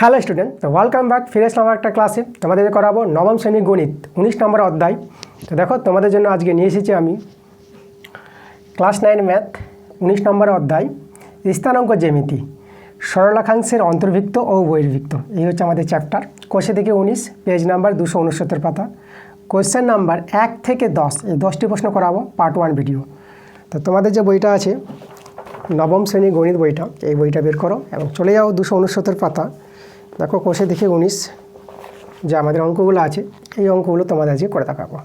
Hello student, তো welcome back. ফিরে আসলাম একটা ক্লাসে। তোমাদের করাবো নবম শ্রেণী গণিত 19 নম্বর অধ্যায়। তো দেখো, তোমাদের জন্য আজকে নিয়ে এসেছি আমি ক্লাস 9 ম্যাথ 19 নম্বর অধ্যায় স্থানাঙ্ক জ্যামিতি, সরলাখাংশের অন্তর্ভুক্ত ও বহির্ভুক্ত। এই হচ্ছে আমাদের চ্যাপ্টার। কোষে থেকে 19, পেজ নাম্বার 269 পাতা। কোয়েশ্চেন নাম্বার 1 থেকে 10, এই 10টি প্রশ্ন করাবো, পার্ট 1 ভিডিও। তো তোমাদের যে বইটা আছে নবম শ্রেণী গণিত বইটা, এই বইটা বের করো এবং চলে যাও 269 পাতা। দেখো, কোষে থেকে 19 যে আমাদের অঙ্কগুলো আছে, এই অঙ্কগুলো তোমাদের আজকে করে দেখাবো।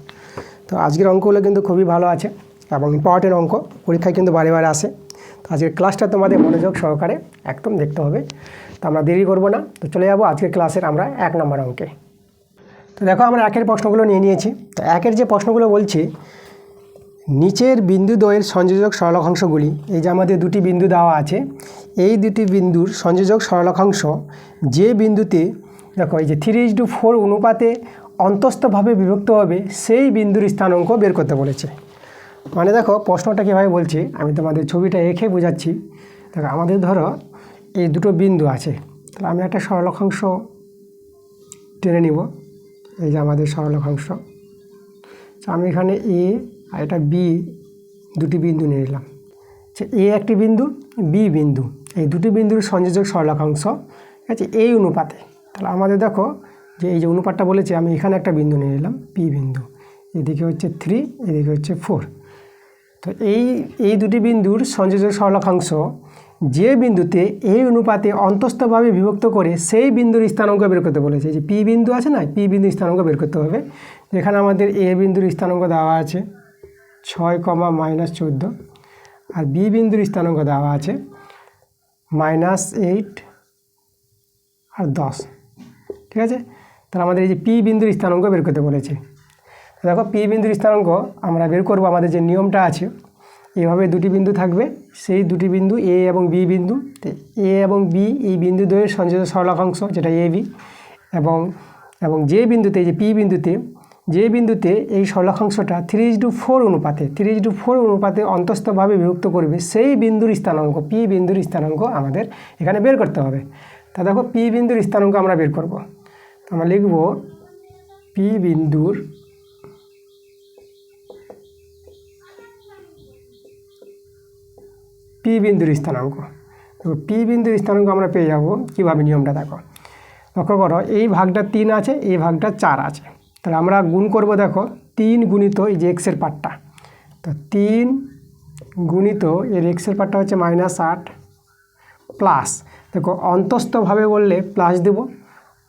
তো আজকের অঙ্কগুলো কিন্তু খুবই ভালো আছে এবং ইম্পর্টেন্ট অঙ্ক, পরীক্ষায় কিন্তু বারে বারে আসে। তো আজকের ক্লাসটা তোমাদের মনোযোগ সহকারে একদম দেখতে হবে। তো আমরা দেরি করব না, তো চলে যাবো আজকের ক্লাসের আমরা 1 নম্বর অঙ্কে। তো দেখো, আমরা 1-এর প্রশ্নগুলো নিয়ে নিয়েছি। তো 1-এর যে প্রশ্নগুলো বলছি, নিচের বিন্দুদ্বয়ের সংযোজক সরলরেখাংশগুলি, এই যে আমাদের দুটি বিন্দু দেওয়া আছে, এই দুটি বিন্দুর সংযোজক সরলরেখাংশ যে বিন্দুতে দেখো এই যে 3:4 অনুপাতে অন্তস্থভাবে বিভক্ত হবে, সেই বিন্দুর স্থানাঙ্ক বের করতে বলেছে। মানে দেখো প্রশ্নটা কীভাবে বলছি, আমি তোমাদের ছবিটা এঁকে বোঝাচ্ছি। দেখো, আমাদের ধরো এই দুটো বিন্দু আছে, তাহলে আমি একটা সরলরেখাংশ টেনে নিব। এই যে আমাদের সরলরেখাংশ, আমি এখানে এ আর এটা বি দুটি বিন্দু নিয়ে নিলাম। এ একটি বিন্দু, বি বিন্দু, এই দুটি বিন্দুর সংযোজক সরলরেখাংশ, ঠিক আছে, এই অনুপাতে। তাহলে আমাদের দেখো যে এই যে অনুপাতটা বলেছে, আমি এখানে একটা বিন্দু নিয়ে নিলাম, পি বিন্দু, এদিকে হচ্ছে 3, এদিকে হচ্ছে 4। তো এই দুটি বিন্দুর সংযোজক সরলরেখাংশ যে বিন্দুতে এই অনুপাতে অন্তস্থভাবে বিভক্ত করে সেই বিন্দুর স্থানাঙ্ক বের করতে বলেছে। যে পি বিন্দু আছে না, পি বিন্দুর স্থানাঙ্ক বের করতে হবে। যেখানে আমাদের এ বিন্দুর স্থানাঙ্ক দেওয়া আছে 6, -14, আর বি বিন্দুর স্থানাঙ্ক দেওয়া আছে -8 আর 10, ঠিক আছে। তাহলে আমাদের এই যে পি বিন্দুর স্থানাঙ্ক বের করতে বলেছে। দেখো, পি বিন্দুর স্থানাঙ্ক আমরা বের করব, আমাদের যে নিয়মটা আছে, এইভাবে দুটি বিন্দু থাকবে, সেই দুটি বিন্দু এ এবং বি বিন্দু। এ এবং বি এই বিন্দুদ্বয়ের সংযোজক সরলরেখাংশ যেটা এ বি, এবং যে বিন্দুতে এই যে পি বিন্দুতে, যে বিন্দুতে এই সরলরেখাংশটা 3:4 অনুপাতে অন্তস্থভাবে বিভক্ত করবে, সেই বিন্দুর স্থানাঙ্ক, পি বিন্দুর স্থানাঙ্ক আমাদের এখানে বের করতে হবে। তা দেখো, পি বিন্দুর স্থানাঙ্ক আমরা বের করব। তো আমরা লিখব পি বিন্দুর স্থানাঙ্ক। পি বিন্দুর স্থানাঙ্ক আমরা পেয়ে যাব কীভাবে, নিয়মটা দেখো, লক্ষ্য করো, এই ভাগটা 3 আছে, এই ভাগটা 4 আছে। তাহলে আমরা গুণ করব। দেখো, 3 গুণিত এই যে এক্সের পার্টটা, তো 3 গুণিত এর এক্সের পার্টটা হচ্ছে -8 প্লাস, দেখো অন্তস্থভাবে বললে প্লাস দেব,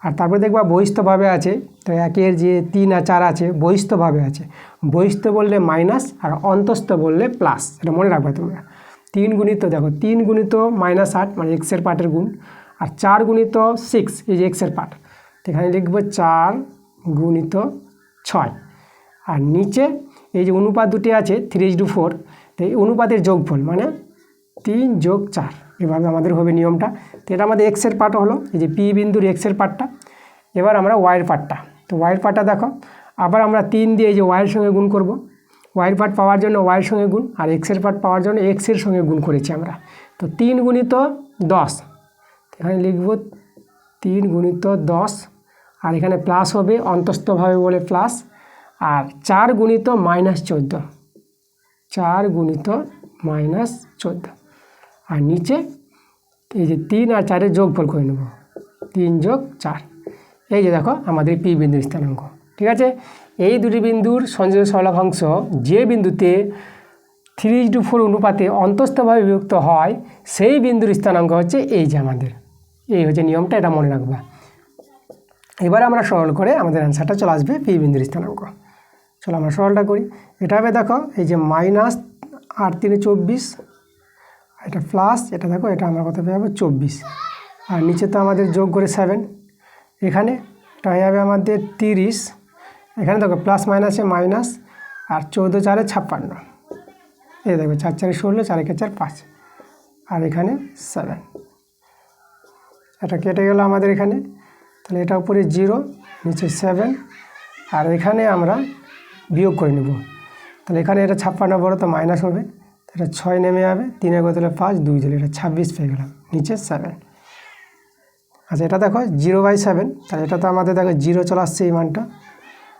আর তারপরে দেখবা বহিস্থভাবে আছে। তো 1-এর যে 3 আর 4 আছে বহিস্থভাবে আছে, বহিস্থ বললে মাইনাস আর অন্তস্থ বললে প্লাস, এটা মনে রাখবে তোমরা। 3 গুণিত, দেখো 3 গুণিত -8 মানে এক্সের পার্টের গুণ, আর 4 গুণিত 6 এই যে এক্সের পার্ট, এখানে লিখব 4 গুণিত 6। আর নিচে এই যে অনুপাত দুটি আছে 3:4, তো এই অনুপাতের যোগফল মানে 3 যোগ 4, এভাবে আমাদের হবে নিয়মটা। তো এটা আমাদের এক্সের পার্ট হলো, এই যে পি বিন্দুর এক্সের পার্টটা। এবার আমরা ওয়াইয়ের পার্টটা, তো ওয়াইয়ের পার্টটা দেখো, আবার আমরা 3 দিয়ে এই যে ওয়াইয়ের সঙ্গে গুণ করব। ওয়াইয়ের পার্ট পাওয়ার জন্য ওয়াইয়ের সঙ্গে গুণ, আর এক্সের পার্ট পাওয়ার জন্য এক্সের সঙ্গে গুণ করেছি আমরা। তো 3 গুণিত 10, এখানে লিখব 3 গুণিত 10, আর এখানে প্লাস হবে অন্তস্থভাবে বলে প্লাস, আর 4 গুণিত -14, 4 গুণিত -14, আর নিচে এই যে 3 আর 4-এর যোগফল করে নেব, 3 যোগ 4। এই যে দেখো আমাদের পি বিন্দুর স্থানাঙ্ক, ঠিক আছে। এই দুটি বিন্দুর সংযোজক সরলরেখাংশ যে বিন্দুতে 3:4 অনুপাতে অন্তস্থভাবে বিভক্ত হয়, সেই বিন্দুর স্থানাঙ্ক হচ্ছে এই যে আমাদের, এই হচ্ছে নিয়মটা, এটা মনে রাখবা। এবার আমরা সরল করে আমাদের অ্যান্সারটা চলে আসবে পি বিন্দুর স্থানাঙ্ক। চলো আমরা সরলটা করি। এটা হবে, দেখো এই যে -8×3=24, এটা প্লাস, এটা দেখো এটা আমরা কত পেয়ে যাবো 24, আর নিচে তো আমাদের যোগ করে 7, এখানে এটা হয়ে যাবে আমাদের 30, এখানে দেখো প্লাস মাইনাসে মাইনাস, আর 14×4=56, এই দেখো 4×4=16, 4×1=4=5, আর এখানে 7, এটা কেটে গেল আমাদের এখানে। তাহলে এটা উপরে 0, নিচে 7, আর এখানে আমরা বিয়োগ করে নেব। তাহলে এখানে এটা 56 বড়, তো মাইনাস হবে, এটা 6 নেমে যাবে, 3 এর বদলে 5, 2 দিলে এটা 26 পেয়ে গেলাম, নিচে 7। আচ্ছা এটা দেখো 0/7, তাহলে এটা তো আমাদের দেখো 0 চলে আসছে এই মানটা,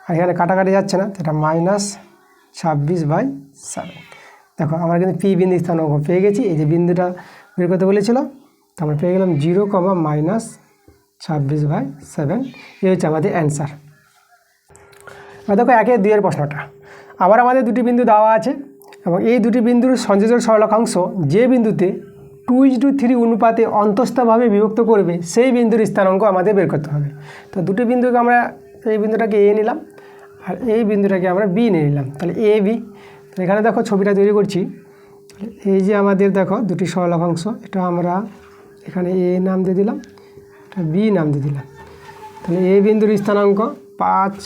আর এখানে কাটাকাটি যাচ্ছে না, এটা -26/7। দেখো আমরা কিন্তু পি বিন্দু স্থানাঙ্ক পেয়ে গেছি। এই যে বিন্দুটা বের করতে বলেছিল, তো আমরা পেয়ে গেলাম 0, -26/7। এই হচ্ছে আমাদের অ্যান্সার। এবার দেখো 1-2 প্রশ্নটা, আবার আমাদের দুটি বিন্দু দেওয়া আছে এবং এই দুটি বিন্দুর সংযোজক সরলরেখাংশ যে বিন্দুতে 2:3 অনুপাতে অন্তস্থভাবে বিভক্ত করবে সেই বিন্দুর স্থানাঙ্ক আমাদের বের করতে হবে। তো দুটি বিন্দুকে আমরা এই বিন্দুটাকে এ নিলাম আর এই বিন্দুটাকে আমরা বি নিয়ে নিলাম, তাহলে এ বি। তো এখানে দেখো ছবিটা তৈরি করছি, এই যে আমাদের দেখো দুটি সরলরেখাংশ, এটা আমরা এখানে এ নাম দিয়ে দিলাম, এটা বি নাম দিয়ে দিলাম। তাহলে এ বিন্দুর স্থানাঙ্ক 5,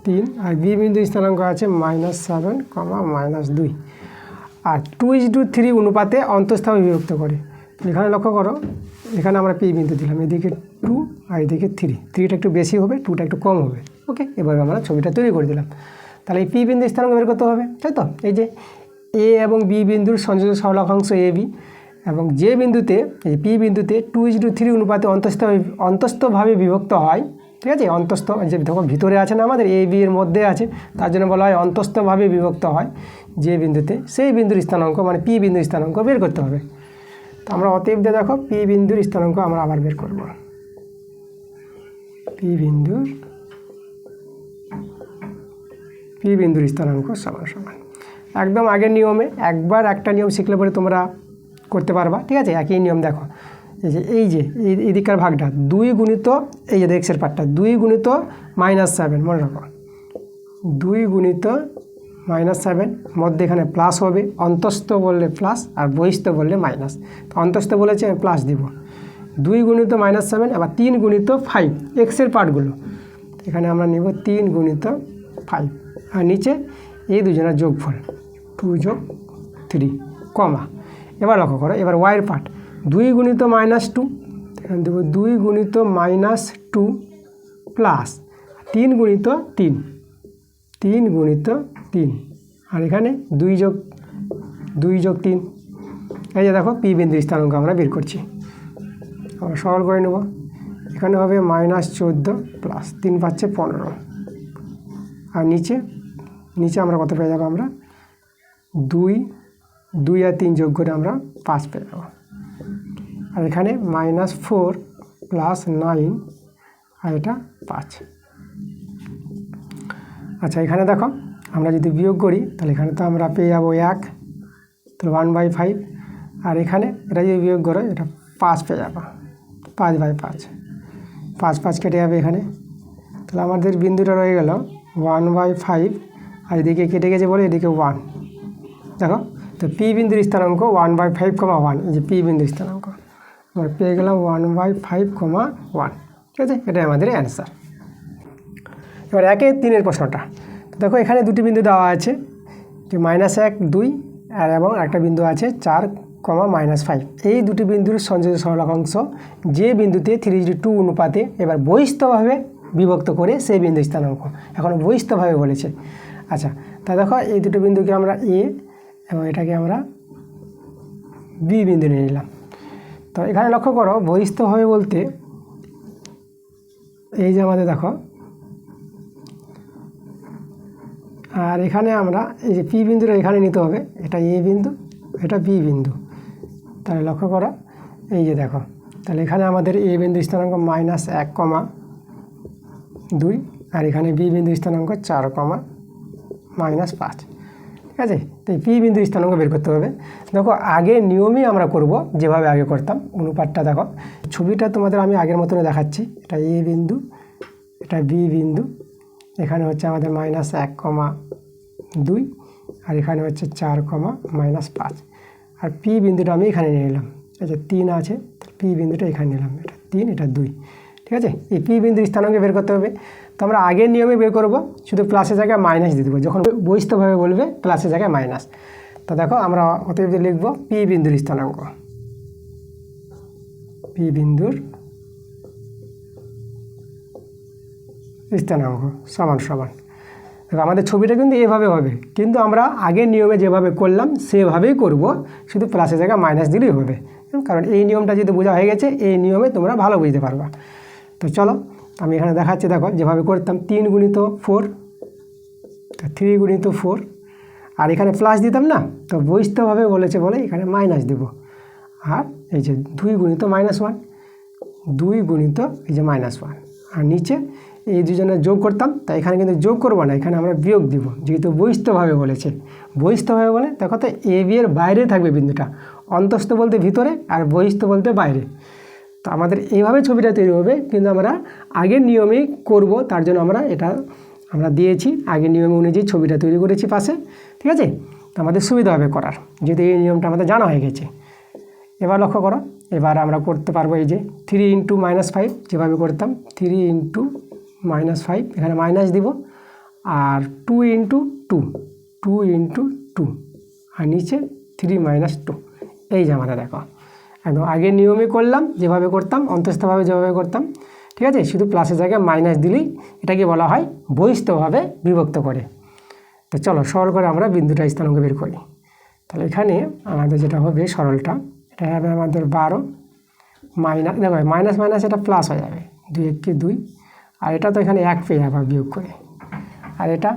3 আর বি বিন্দুর স্থানাঙ্ক আছে -7, -2 আর 2:3 অনুপাতে অন্তঃস্থভাবে বিভক্ত করে। এখানে লক্ষ্য করো, এখানে আমরা পি বিন্দু দিলাম, এদিকে 2 আর এদিকে 3, 3টা একটু বেশি হবে, 2টা একটু কম হবে। ওকে, এভাবে আমরা ছবিটা তৈরি করে দিলাম। তাহলে এই পি বিন্দুর স্থানাঙ্ক বের করতে হবে, তাই তো? এই যে এ এবং বি বিন্দুর সংযোজক সরলরেখাংশ এ বি, এবং যে বিন্দুতে এই পি বিন্দুতে 2:3 অনুপাতে অন্তস্থভাবে বিভক্ত হয়, ঠিক আছে? অন্তস্থ যে দেখো ভিতরে আছে না আমাদের, এ বি এর মধ্যে আছে, তার জন্য বলা হয় অন্তস্থভাবে বিভক্ত হয় যে বিন্দুতে, সেই বিন্দুর স্থানাঙ্ক মানে পি বিন্দুর স্থানাঙ্ক বের করতে হবে। তো আমরা অতএব দিয়ে দেখো পি বিন্দুর স্থানাঙ্ক আমরা আবার বের করব। পি বিন্দুর স্থানাঙ্ক সমান একদম আগের নিয়মে, একবার একটা নিয়ম শিখলে পরে তোমরা করতে পারবা, ঠিক আছে? একই নিয়ম দেখো, এই যে এদিকার ভাগটা 2 গুণিত এই যে এক্সের পার্টটা 2 গুণিত -7, মনে রাখো 2 গুণিত -7, মধ্যে এখানে প্লাস হবে, অন্তস্থ বললে প্লাস আর বহিস্থ বললে মাইনাস। তো অন্তস্থ বলেছে আমি প্লাস দিব, 2 গুণিত -7, আবার 3 গুণিত 5 এক্সের পার্টগুলো, এখানে আমরা নিব 3 গুণিত 5 আর নিচে এই দুজনের যোগফল 2 + 3 কমা। এবার লক্ষ্য করো, এবার ওয়াইয়ের পার্ট 2 গুণিত -2, এখানে দেবো 2 গুণিত -2 প্লাস 3 গুণিত 3, 3 গুণিত 3 আর এখানে 2 + 3। এই যে দেখো পি বিন্দুর স্থানাঙ্ক আমরা বের করছি, আমরা সরল করে নেব। এখানে হবে -14 প্লাস 3 পাচ্ছে 15, আর নিচে আমরা কত পেয়ে যাবো, আমরা 2 আর 3 যোগ করে আমরা 5 পেয়ে যাবো। আর এখানে -4 প্লাস 9 আর এটা 5। আচ্ছা এখানে দেখো আমরা যদি বিয়োগ করি তাহলে এখানে তো আমরা পেয়ে যাবো 1, তাহলে 1/5, আর এখানে এটা যদি বিয়োগ করো এটা 5 পেয়ে যাবো, 5/5, 5 কেটে যাবে এখানে। তাহলে আমাদের বিন্দুটা রয়ে গেল 1/5, আর এদিকে কেটে গেছে বলে এদিকে 1। দেখো তো পি বিন্দুর স্থানাঙ্ক 1/5, 1, এই যে পি বিন্দুর স্থানাঙ্ক আমরা পেয়ে গেলাম 1/5, 1, ঠিক আছে? এটাই আমাদের অ্যান্সার। এবার 1-3 প্রশ্নটা, তো দেখো এখানে দুটি বিন্দু দেওয়া আছে, যে -1, 2 আর এবং একটা বিন্দু আছে 4, -5। এই দুটি বিন্দুর সংযোজক সরলরেখাংশ যে বিন্দুতে 3:2 অনুপাতে এবার বহিস্থভাবে বিভক্ত করে সেই বিন্দু স্থানাঙ্ক, এখন বহিস্থভাবে বলেছে। আচ্ছা তা দেখো এই দুটো বিন্দুকে আমরা এ এবং এটাকে আমরা বি বিন্দু নিয়ে নিলাম। তো এখানে লক্ষ্য করো বহিস্থভাবে বলতে এই যে আমাদের দেখো, আর এখানে আমরা এই যে পি বিন্দুটা এখানে নিতে হবে, এটা এ বিন্দু, এটা বি বিন্দু। তাহলে লক্ষ্য করো এই যে দেখো, তাহলে এখানে আমাদের এ বিন্দু স্থানাঙ্ক -1, 2 আর এখানে বি বিন্দু স্থানাঙ্ক 4, -5, ঠিক আছে? তো এই পি বিন্দু স্থানাঙ্ক বের করতে হবে। দেখো আগে নিয়মই আমরা করব যেভাবে আগে করতাম, অনুপাতটা দেখো ছবিটা তোমাদের আমি আগের মতন দেখাচ্ছি, এটা এ বিন্দু, এটা বি বিন্দু, এখানে হচ্ছে আমাদের -1, 2 আর এখানে হচ্ছে 4, -5 আর পি বিন্দুটা আমি এখানে নিয়ে নিলাম, এই যে 3 আছে, পি বিন্দুটা এখানে নিলাম, এটা 3, এটা 2, ঠিক আছে? এই পি বিন্দুর স্থানাঙ্ক বের করতে হবে। তো আমরা আগের নিয়মে বের করব, শুধু প্লাসের জায়গায় মাইনাস দিয়ে দেবো, যখন বহিস্থভাবে বলবে প্লাসের জায়গায় মাইনাস। তো দেখো আমরা অতএব লিখব পি বিন্দুর স্থানাঙ্ক, পি বিন্দুর স্থানাঙ্ক সমান। দেখো আমাদের ছবিটা কিন্তু এভাবে হবে, কিন্তু আমরা আগের নিয়মে যেভাবে করলাম সেভাবেই করব, শুধু প্লাসের জায়গায় মাইনাস দিলেই হবে। কারণ এই নিয়মটা যদি বোঝা হয়ে গেছে, এই নিয়মে তোমরা ভালো বুঝতে পারবা। তো চলো আমি এখানে দেখাচ্ছি, দেখো যেভাবে করতাম 3 গুণিত 4, 3 গুণিত 4, আর এখানে প্লাস দিতাম না, তো বৈশিষ্ট্যভাবে বলেছে বলে এখানে মাইনাস দেব। আর এই যে 2 গুণিত -1, 2 গুণিত এই যে -1, আর নিচে এই দুজনের যোগ করতাম। তাই এখানে কিন্তু যোগ করবো না, এখানে আমরা বিয়োগ দিব, যেহেতু বৈশিষ্ট্যভাবে বলেছে। বৈশিষ্ট্যভাবে বলে দেখো তো এ বি এর বাইরে থাকবে বিন্দুটা, অন্তস্থ বলতে ভিতরে আর বহিস্থ বলতে বাইরে। তো আমাদের এইভাবে ছবিটা তৈরি হবে, কিন্তু আমরা আগের নিয়মেই করব, তার জন্য আমরা দিয়েছি আগের নিয়ম অনুযায়ী ছবিটা তৈরি করেছি পাশে, ঠিক আছে। তো আমাদের সুবিধা হবে করার, যেহেতু এই নিয়মটা আমাদের জানা হয়ে গেছে। এবার লক্ষ্য করো, এবার আমরা করতে পারবো এই যে 3 × -5, যেভাবে করতাম 3 × -5, এখানে মাইনাস দিব, আর 2 × 2, 2 × 2, আর নিচে 3 - 2। এই যে আমরা দেখো একদম আগের নিয়মে করলাম, যেভাবে করতাম অন্তস্থভাবে যেভাবে করতাম, ঠিক আছে। শুধু প্লাসের জায়গায় মাইনাস দিলেই এটাকে বলা হয় বহিস্থভাবে বিভক্ত করে। তো চলো সরল করে আমরা বিন্দুটা স্থানাঙ্ক বের করি। তাহলে এখানে আমাদের যেটা হবে সরলটা, এটা হবে আমাদের 12 মাইনাস, দেখো মাইনাস মাইনাস এটা প্লাস হয়ে যাবে, 2 × 1 = 2, আর এটা তো এখানে 1 পেয়ে যাবা বিয়োগ করে, আর এটা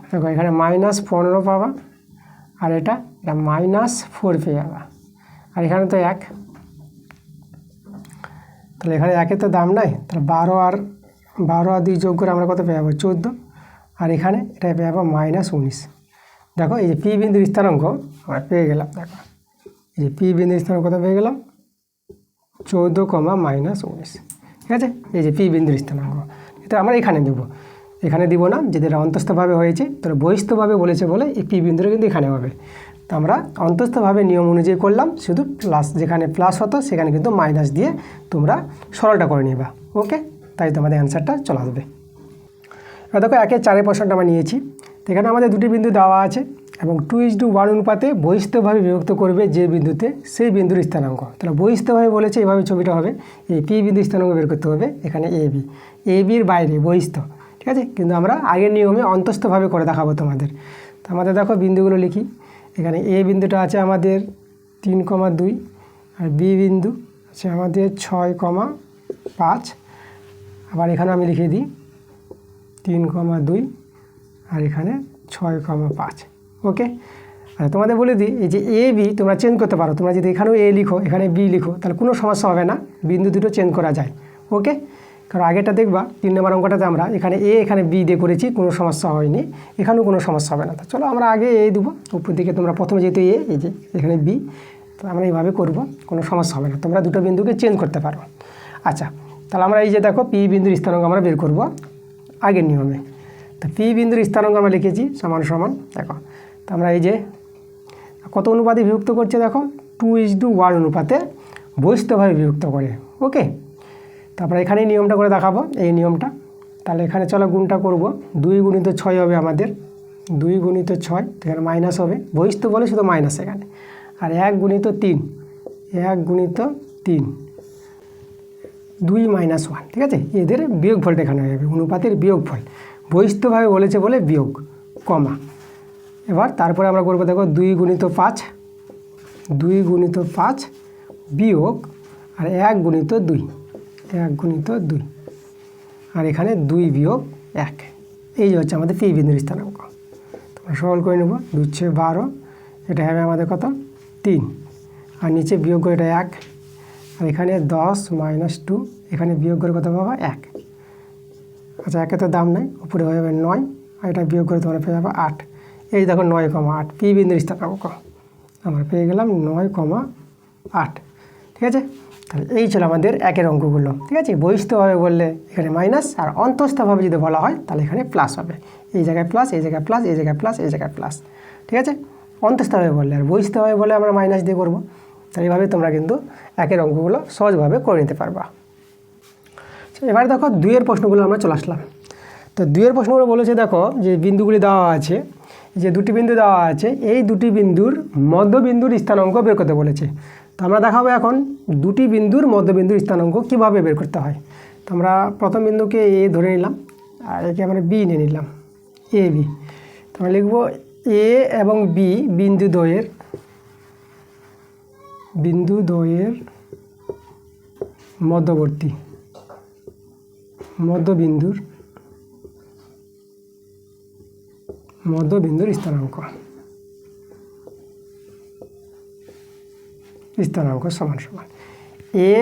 দেখো এখানে -15 পাবা, আর এটা -4 পেয়ে যাবা, আর এখানে তো 1, তাহলে এখানে 1-এর তো দাম নাই, তাহলে 12 আর 2 যোগ করে আমরা কত পেয়ে যাবো 14, আর এখানে এটা পেয়ে যাবো -19। দেখো এই যে পি বিন্দুর স্থানাঙ্ক আমরা পেয়ে গেলাম, দেখো এই যে পি বিন্দুর স্থানাঙ্ক কত পেয়ে গেলাম 14, -19, ঠিক আছে। এই যে পি বিন্দুর স্থানাঙ্ক এটা আমরা এখানে দেবো, এখানে দিব না, যেটা এটা অন্তস্থভাবে হয়েছে, তাহলে বহিস্থভাবে বলেছে বলে এই পি বিন্দুটা কিন্তু এখানে হবে। তো আমরা অন্তস্থভাবে নিয়ম অনুযায়ী করলাম, শুধু প্লাস, যেখানে প্লাস হতো সেখানে কিন্তু মাইনাস দিয়ে তোমরা সরলটা করে নিবা, ওকে। তাই তোমাদের অ্যান্সারটা চলে আসবে। এবার দেখো 1/4 প্রশ্নটা আমরা নিয়েছি। তো এখানে আমাদের দুটি বিন্দু দেওয়া আছে এবং 2:1 অনুপাতে বহিস্থভাবে বিভক্ত করবে যে বিন্দুতে, সেই বিন্দুর স্থানাঙ্ক। তাহলে বহিস্থভাবে বলেছে এইভাবে ছবিটা হবে, এই পি বিন্দুর স্থানাঙ্ক বের করতে হবে, এখানে এ বির বাইরে বহিস্থ, ঠিক আছে। কিন্তু আমরা আগের নিয়মে অন্তস্থভাবে করে দেখাবো তোমাদের। তো আমাদের দেখো বিন্দুগুলো লিখি, এখানে এ বিন্দুটা আছে আমাদের 3,2, আর বি বিন্দু আছে আমাদের 6,5, আবার এখানে আমি লিখে দিই 3,2, আর এখানে 6,5, ওকে। আর তোমাদের বলে দিই, এই যে এ বি তোমরা চেঞ্জ করতে পারো, তোমরা যদি এখানেও এ লিখো এখানে বি লিখো, তাহলে কোনো সমস্যা হবে না, বিন্দু দুটো চেঞ্জ করা যায়, ওকে। কারণ আগেটা দেখবা 3 নম্বর অঙ্কটাতে আমরা এখানে এ এখানে বি দিয়ে করেছি, কোনো সমস্যা হয়নি, এখানেও কোনো সমস্যা হবে না। তো চলো আমরা আগে এ দেবো, উপর দিকে তোমরা প্রথমে যেহেতু এই যে এখানে বি, তো আমরা এইভাবে করব, কোনো সমস্যা হবে না, তোমরা দুটো বিন্দুকে চেঞ্জ করতে পারো। আচ্ছা, তাহলে আমরা এই যে দেখো পি বিন্দুর স্থানাঙ্ক আমরা বের করব আগের নিয়মে। তো পি বিন্দুর স্থানাঙ্ক আমরা লিখেছি সমান সমান, দেখো তো আমরা এই যে কত অনুপাতে বিভক্ত করছে, দেখো 2:1 অনুপাতে বহিস্থভাবে বিভক্ত করে, ওকে। তারপরে এখানে নিয়মটা করে দেখাবো, এই নিয়মটা। তাহলে এখানে চলো গুণটা করব, 2 × 6 হবে আমাদের, 2 × 6, এখানে মাইনাস হবে, বহিস্থ বলে শুধু মাইনাস এখানে, আর 1 × 3, 1 × 3, 2 - 1, ঠিক আছে। এদের বিয়োগ ফলটা এখানে হয়ে যাবে, অনুপাতের বিয়োগ ফল, বহিস্থভাবে বলেছে বলে বিয়োগ, কমা। এবার তারপরে আমরা করবো দেখো 2 × 5, 2 × 5 বিয়োগ, আর 1 × 2, 1 × 2, আর এখানে 2 বিয়োগ 1, এই যে হচ্ছে আমাদের পি বিন্দুর স্থানাঙ্ক। তোমরা সরল করে নেব, 2 × 12, এটা হবে আমাদের কত 3, আর নিচে বিয়োগ করে এটা 1, আর এখানে 10 - 2, এখানে বিয়োগ করে কত পাবো 1। আচ্ছা, 1-এর তো দাম নাই, উপরে হয়ে যাবে 9, আর এটা বিয়োগ করে তোমরা পেয়ে যাবে 8। এই দেখো 9,8 পি বিন্দুর স্থানাঙ্ক আমরা পেয়ে গেলাম 9,8, ঠিক আছে। তাহলে এই ছিল আমাদের 1-এর অঙ্কগুলো, ঠিক আছে। বহিস্থভাবে বললে এখানে মাইনাস, আর অন্তস্থভাবে যদি বলা হয় তাহলে এখানে প্লাস হবে, এই জায়গায় প্লাস, এই জায়গায় প্লাস, এই জায়গায় প্লাস, এই জায়গায় প্লাস, ঠিক আছে, অন্তস্থভাবে বললে। আর বহিস্থভাবে বলে আমরা মাইনাস দিয়ে করবো। তাহলে এইভাবে তোমরা কিন্তু 1-এর অঙ্কগুলো সহজভাবে করে নিতে পারবা। এবার দেখো 2-এর প্রশ্নগুলো আমরা চলে আসলাম। তো 2-এর প্রশ্নগুলো বলেছে, দেখো যে বিন্দুগুলি দেওয়া আছে, যে দুটি বিন্দু দেওয়া আছে, এই দুটি বিন্দুর মধ্যবিন্দুর স্থানাঙ্ক বের করতে বলেছে। তো আমরা দেখাবো এখন দুটি বিন্দুর মধ্যবিন্দুর স্থানাঙ্ক কীভাবে বের করতে হয়। তো আমরা প্রথম বিন্দুকে এ ধরে নিলাম, আর একে আমরা বি নিয়ে নিলাম, এ বি। তো আমরা লিখব এ এবং বি বিন্দু দ্বয়ের বিন্দু দ্বয়ের মধ্যবর্তী মধ্যবিন্দুর স্থানাঙ্ক সমান সমান এ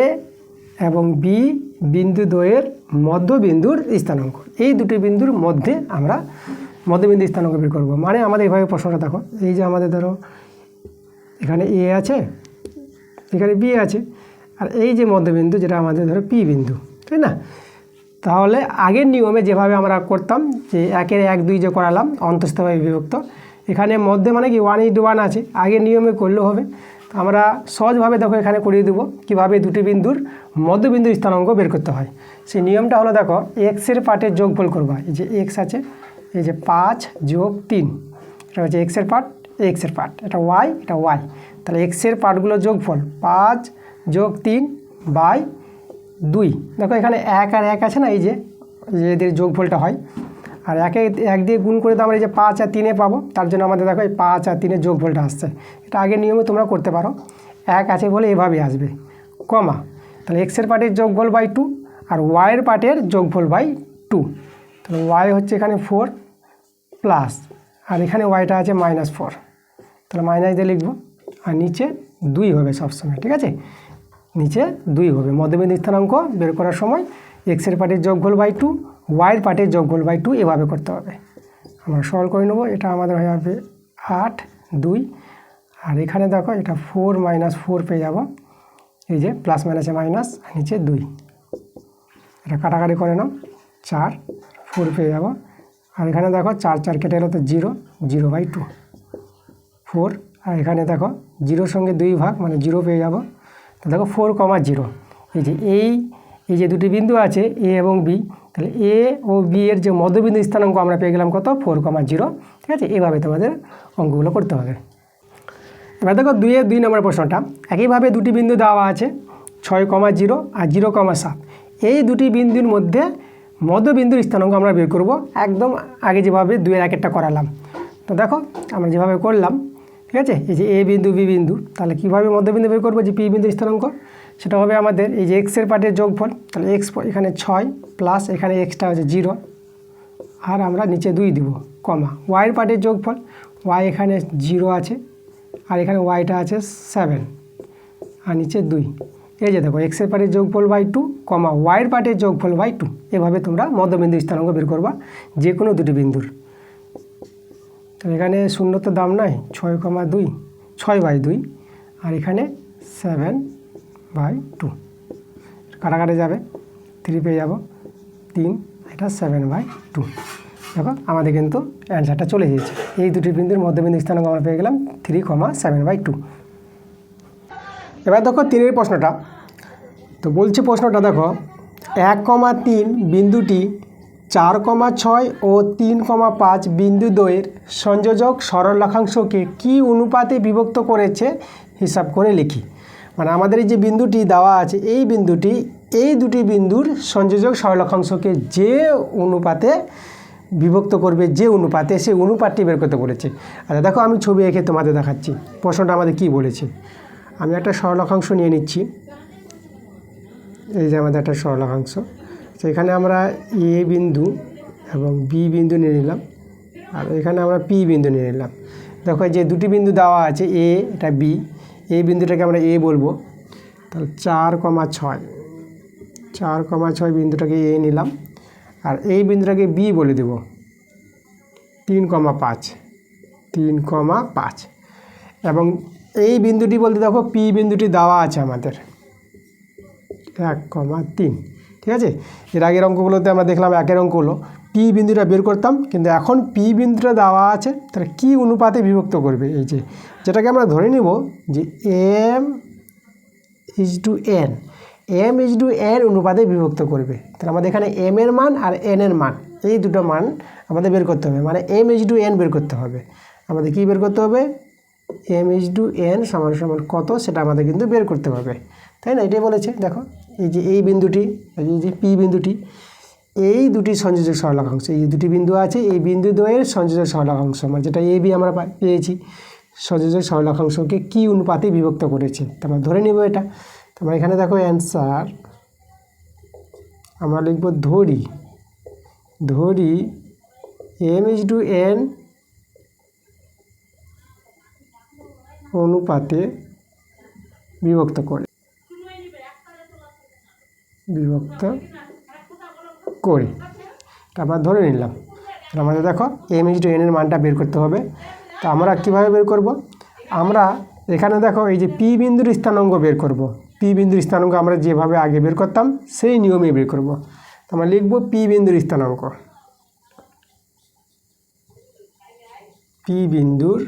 এবং বি বিন্দু দ্বয়ের মধ্যবিন্দুর স্থানাঙ্ক। এই দুটি বিন্দুর মধ্যে আমরা মধ্যবিন্দু স্থানাঙ্ক বের করব। মানে আমাদের এইভাবে প্রশ্নটা দেখো, এই যে আমাদের ধরো এখানে এ আছে, এখানে বি আছে, আর এই যে মধ্যবিন্দু যেটা আমাদের ধরো পি বিন্দু, তাই না? তাহলে আগের নিয়মে যেভাবে আমরা করতাম যে 1-এর 1-2 যে করালাম অন্তঃস্থভাবে বিভক্ত, এখানে মধ্যে মানে কি 1:1 আছে, আগের নিয়মে করলেও হবে। আমরা সহজভাবে দেখো এখানে করিয়ে দেবো কীভাবে দুটি বিন্দুর মধ্যবিন্দুর স্থানাঙ্ক বের করতে হয়। সেই নিয়মটা হলো দেখো, এক্সের পার্টের যোগফল করবা। এই যে এক্স আছে, এই যে 5 + 3, এটা হচ্ছে এক্সের পার্ট, এটা ওয়াই, এটা ওয়াই। তাহলে এক্সের পার্টগুলো যোগফল 5 + 3/2। দেখো এখানে 1 আর 1 আছে না, এই যে এদের যোগফলটা হয়। আর 1 দিয়ে গুণ করে তো আমরা এই যে 5 আর 3 পাবো, তার জন্য আমাদের দেখো এই 5 আর 3 যোগফলটা আসছে। এটা আগের নিয়মে তোমরা করতে পারো। 1 আছে বলে এভাবে আসবে, কমা, তাহলে এক্সের পার্টের যোগফল /2 আর ওয়াইয়ের পার্টের যোগফল /2। তাহলে ওয়াই হচ্ছে এখানে 4 প্লাস, আর এখানে ওয়াইটা আছে -4, তাহলে মাইনাস দিয়ে লিখবো। আর নিচে 2 হবে সবসময়, ঠিক আছে? নিচে 2 হবে। মধ্যবিন্দু স্থানাঙ্ক বের করার সময় এক্সের পার্টের যোগফল /2, ওয়াইয়ের পার্টের যোগফল /2 এভাবে করতে হবে। আমরা সরল করে নেব। এটা আমাদের হয়ে যাবে 8, 2, আর এখানে দেখো এটা 4 - 4 পেয়ে যাব। এই যে প্লাস মাইনাসে মাইনাস, নিচে 2, এটা কাটাকাটি করে নাও, 4, 4 পেয়ে যাব। আর এখানে দেখো 4 4 কেটে গেলে তো 0, 0/2, 4। আর এখানে দেখো 0-র সঙ্গে 2 ভাগ মানে 0 পেয়ে যাব। তো দেখো 4, 0। এই যে দুটি বিন্দু আছে এ এবং বি, তাহলে এ ও বি এর যে মধ্যবিন্দু স্থানাঙ্ক আমরা পেয়ে গেলাম কত, 4, 0, ঠিক আছে? এভাবে তোমাদের অঙ্কগুলো করতে হবে। এবার দেখো 2 নম্বর প্রশ্নটা, একইভাবে দুটি বিন্দু দেওয়া আছে 6, 0 আর 0, 7। এই দুটি বিন্দুর মধ্যে মধ্যবিন্দুর স্থানাঙ্ক আমরা বের করব, একদম আগে যেভাবে 2-এর 1-একটা করালাম। তো দেখো আমরা যেভাবে করলাম, ঠিক আছে? এই যে এ বিন্দু বি বিন্দু, তাহলে কীভাবে মধ্যবিন্দু বের করবো, যে পি বিন্দুর স্থানাঙ্ক, সেটা হবে আমাদের এই যে এক্সের পার্টের যোগফল। তাহলে এক্স এখানে 6 প্লাস এখানে এক্সটা হচ্ছে 0, আর আমরা নিচে 2 দিব, কমা, ওয়াইয়ের পার্টের যোগফল, ওয়াই এখানে 0 আছে, আর এখানে ওয়াইটা আছে 7, আর নিচে 2। এই যে দেখো এক্সের পার্টের যোগফল /2, কমা, ওয়াইয়ের পার্টের যোগফল /2। এভাবে তোমরা মধ্যবিন্দু স্থানাঙ্ক বের করবা যে কোনো দুটি বিন্দুর। তো এখানে শূন্য তো দাম নাই, 6,2, 6/2, আর এখানে 7/2, কাটাকাটি যাবে, 3 পেয়ে যাব, 3, এটা 7/2। দেখো আমাদের কিন্তু অ্যান্সারটা চলে গিয়েছে। এই দুটি বিন্দুর মধ্যবিন্দু স্থানাঙ্ক আমরা পেয়ে গেলাম 3, 7/2। এবার দেখো 3-এর প্রশ্নটা। তো বলছে প্রশ্নটা দেখো, 1,3 বিন্দুটি 4, 6 ও 3, 5 বিন্দু দ্বয়ের সংযোজক সরল রেখাংশকে কী অনুপাতে বিভক্ত করেছে হিসাব করে লিখি। মানে আমাদের এই যে বিন্দুটি দেওয়া আছে, এই বিন্দুটি এই দুটি বিন্দুর সংযোজক সরল রেখাংশকে যে অনুপাতে বিভক্ত করবে, যে অনুপাতে, সেই অনুপাতটি বের করতে বলেছে। আচ্ছা দেখো আমি ছবি এঁকে তোমাদের দেখাচ্ছি প্রশ্নটা আমাদের কী বলেছে। আমি একটা সরলরেখাংশ নিয়ে নিচ্ছি। এই যে আমাদের একটা সরলরেখাংশ, সেখানে আমরা এ বিন্দু এবং বি বিন্দু নিয়ে নিলাম, আর এখানে আমরা পি বিন্দু নিয়ে নিলাম। দেখো যে দুটি বিন্দু দেওয়া আছে, এ, এটা বি, এই বিন্দুটাকে আমরা এ বলবো। তাহলে 4, 6 বিন্দুটাকে এ নিলাম, আর এই বিন্দুটাকে বি বলে দেব, 3, 5, এবং এই বিন্দুটি বলতে দেখো পি বিন্দুটি দেওয়া আছে আমাদের 1, 3, ঠিক আছে? এর আগের অঙ্কগুলোতে আমরা দেখলাম 1-এর অঙ্কগুলো পি বিন্দুটা বের করতাম, কিন্তু এখন পি বিন্দুটা দেওয়া আছে, তাহলে কী অনুপাতে বিভক্ত করবে, এই যে যেটাকে আমরা ধরে নিব যে m/n অনুপাতে বিভক্ত করবে। তাহলে আমাদের এখানে m এর মান আর n এর মান, এই দুটো মান আমাদের বের করতে হবে, মানে m/n বের করতে হবে। আমাদের কি বের করতে হবে, m/n সমান কত, সেটা আমাদের কিন্তু বের করতে হবে, তাই না? এটাই বলেছে। দেখো এই যে এই বিন্দুটি, এই যে পি বিন্দুটি, এই দুটি সংযোজক সরলরেখাংশ, এই দুটি বিন্দু আছে, এই বিন্দু দ্বয়ের সংযোজক সরলরেখাংশ, মানে যেটা এ বি আমরা পেয়েছি, সযোজক সরলরেখাংশকে কি অনুপাতে বিভক্ত করেছে, তারপর ধরে নিব এটা। তারপর এখানে দেখো অ্যান্সার আমরা লিখব ধরি m/n অনুপাতে বিভক্ত করে তারপর ধরে নিলাম। তাহলে আমাদের দেখো m/n এর মানটা বের করতে হবে। তো আমরা কিভাবে বের করব, আমরা এখানে দেখো এই যে পি বিন্দুর স্থানাঙ্ক বের করব। পি বিন্দুর স্থানাঙ্ক আমরা যেভাবে আগে বের করতাম সেই নিয়মে বের করব। তো আমরা লিখব পি বিন্দুর স্থানাঙ্ক, পি বিন্দুর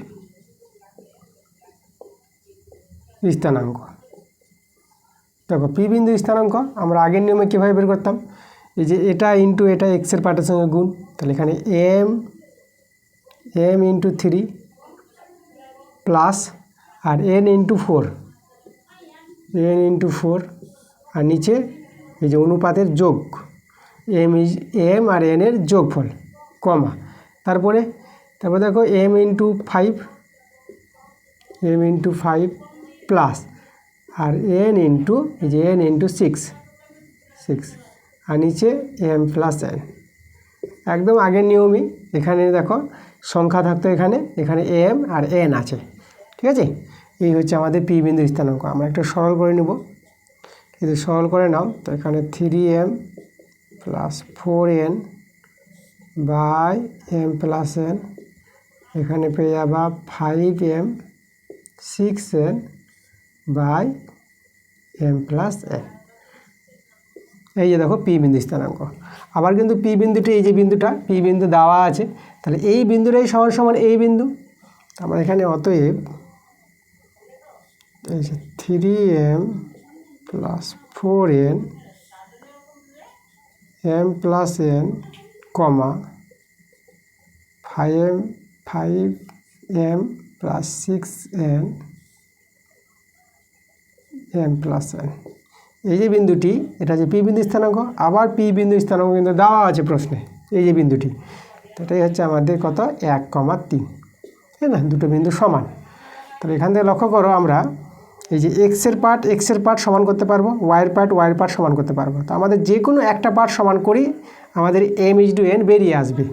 স্থানাঙ্ক। দেখো পি বিন্দুর স্থানাঙ্ক আমরা আগের নিয়মে কীভাবে বের করতাম, এই যে এটা ইন্টু এটা এক্সের পার্টের সঙ্গে গুণ, তাহলে এখানে m ইন্টু 3 প্লাস আর n ইন্টু 4 আর নিচে এই যে অনুপাতের যোগ m আর n এর যোগফল কমা, তারপরে দেখো m ইন্টু 5 প্লাস আর n ইন্টু এই যে n ইন্টু 6 আর নিচে m প্লাস n। একদম আগের নিয়মই, এখানে দেখো সংখ্যা থাকতো এখানে m আর n আছে, ঠিক আছে। এই হচ্ছে আমাদের পি বিন্দুর স্থানাঙ্ক। আমরা একটু সরল করে নেব, যদি সরল করে নাও তো এখানে 3m plus 4n by m plus n, এখানে পেয়ে যাবা 5m 6n by m plus n। এই যে দেখো পি বিন্দু স্থানাঙ্ক। আবার কিন্তু পি বিন্দুটি এই যে বিন্দুটা পি বিন্দু দেওয়া আছে, তাহলে এই বিন্দুটাই সমান সমান এই বিন্দু। আমরা এখানে অতএব এই যে 3m plus 4n m plus n কমা 5m plus 6n m plus n। এই যে বিন্দুটি এটা যে পি বিন্দু স্থানাঙ্ক, আবার পি বিন্দু স্থানাঙ্ক কিন্তু দেওয়া আছে প্রশ্নে, এই যে বিন্দুটি, তো এটাই হচ্ছে আমাদের কত 1,3, তাই না, দুটো বিন্দু সমান। তাহলে এখান থেকে লক্ষ্য করো আমরা এই যে এক্সের পার্ট সমান করতে পারবো, ওয়াইয়ের পার্ট সমান করতে পারবো। তো আমাদের যে কোনো একটা পার্ট সমান করি আমাদের m/n বেরিয়ে আসবে।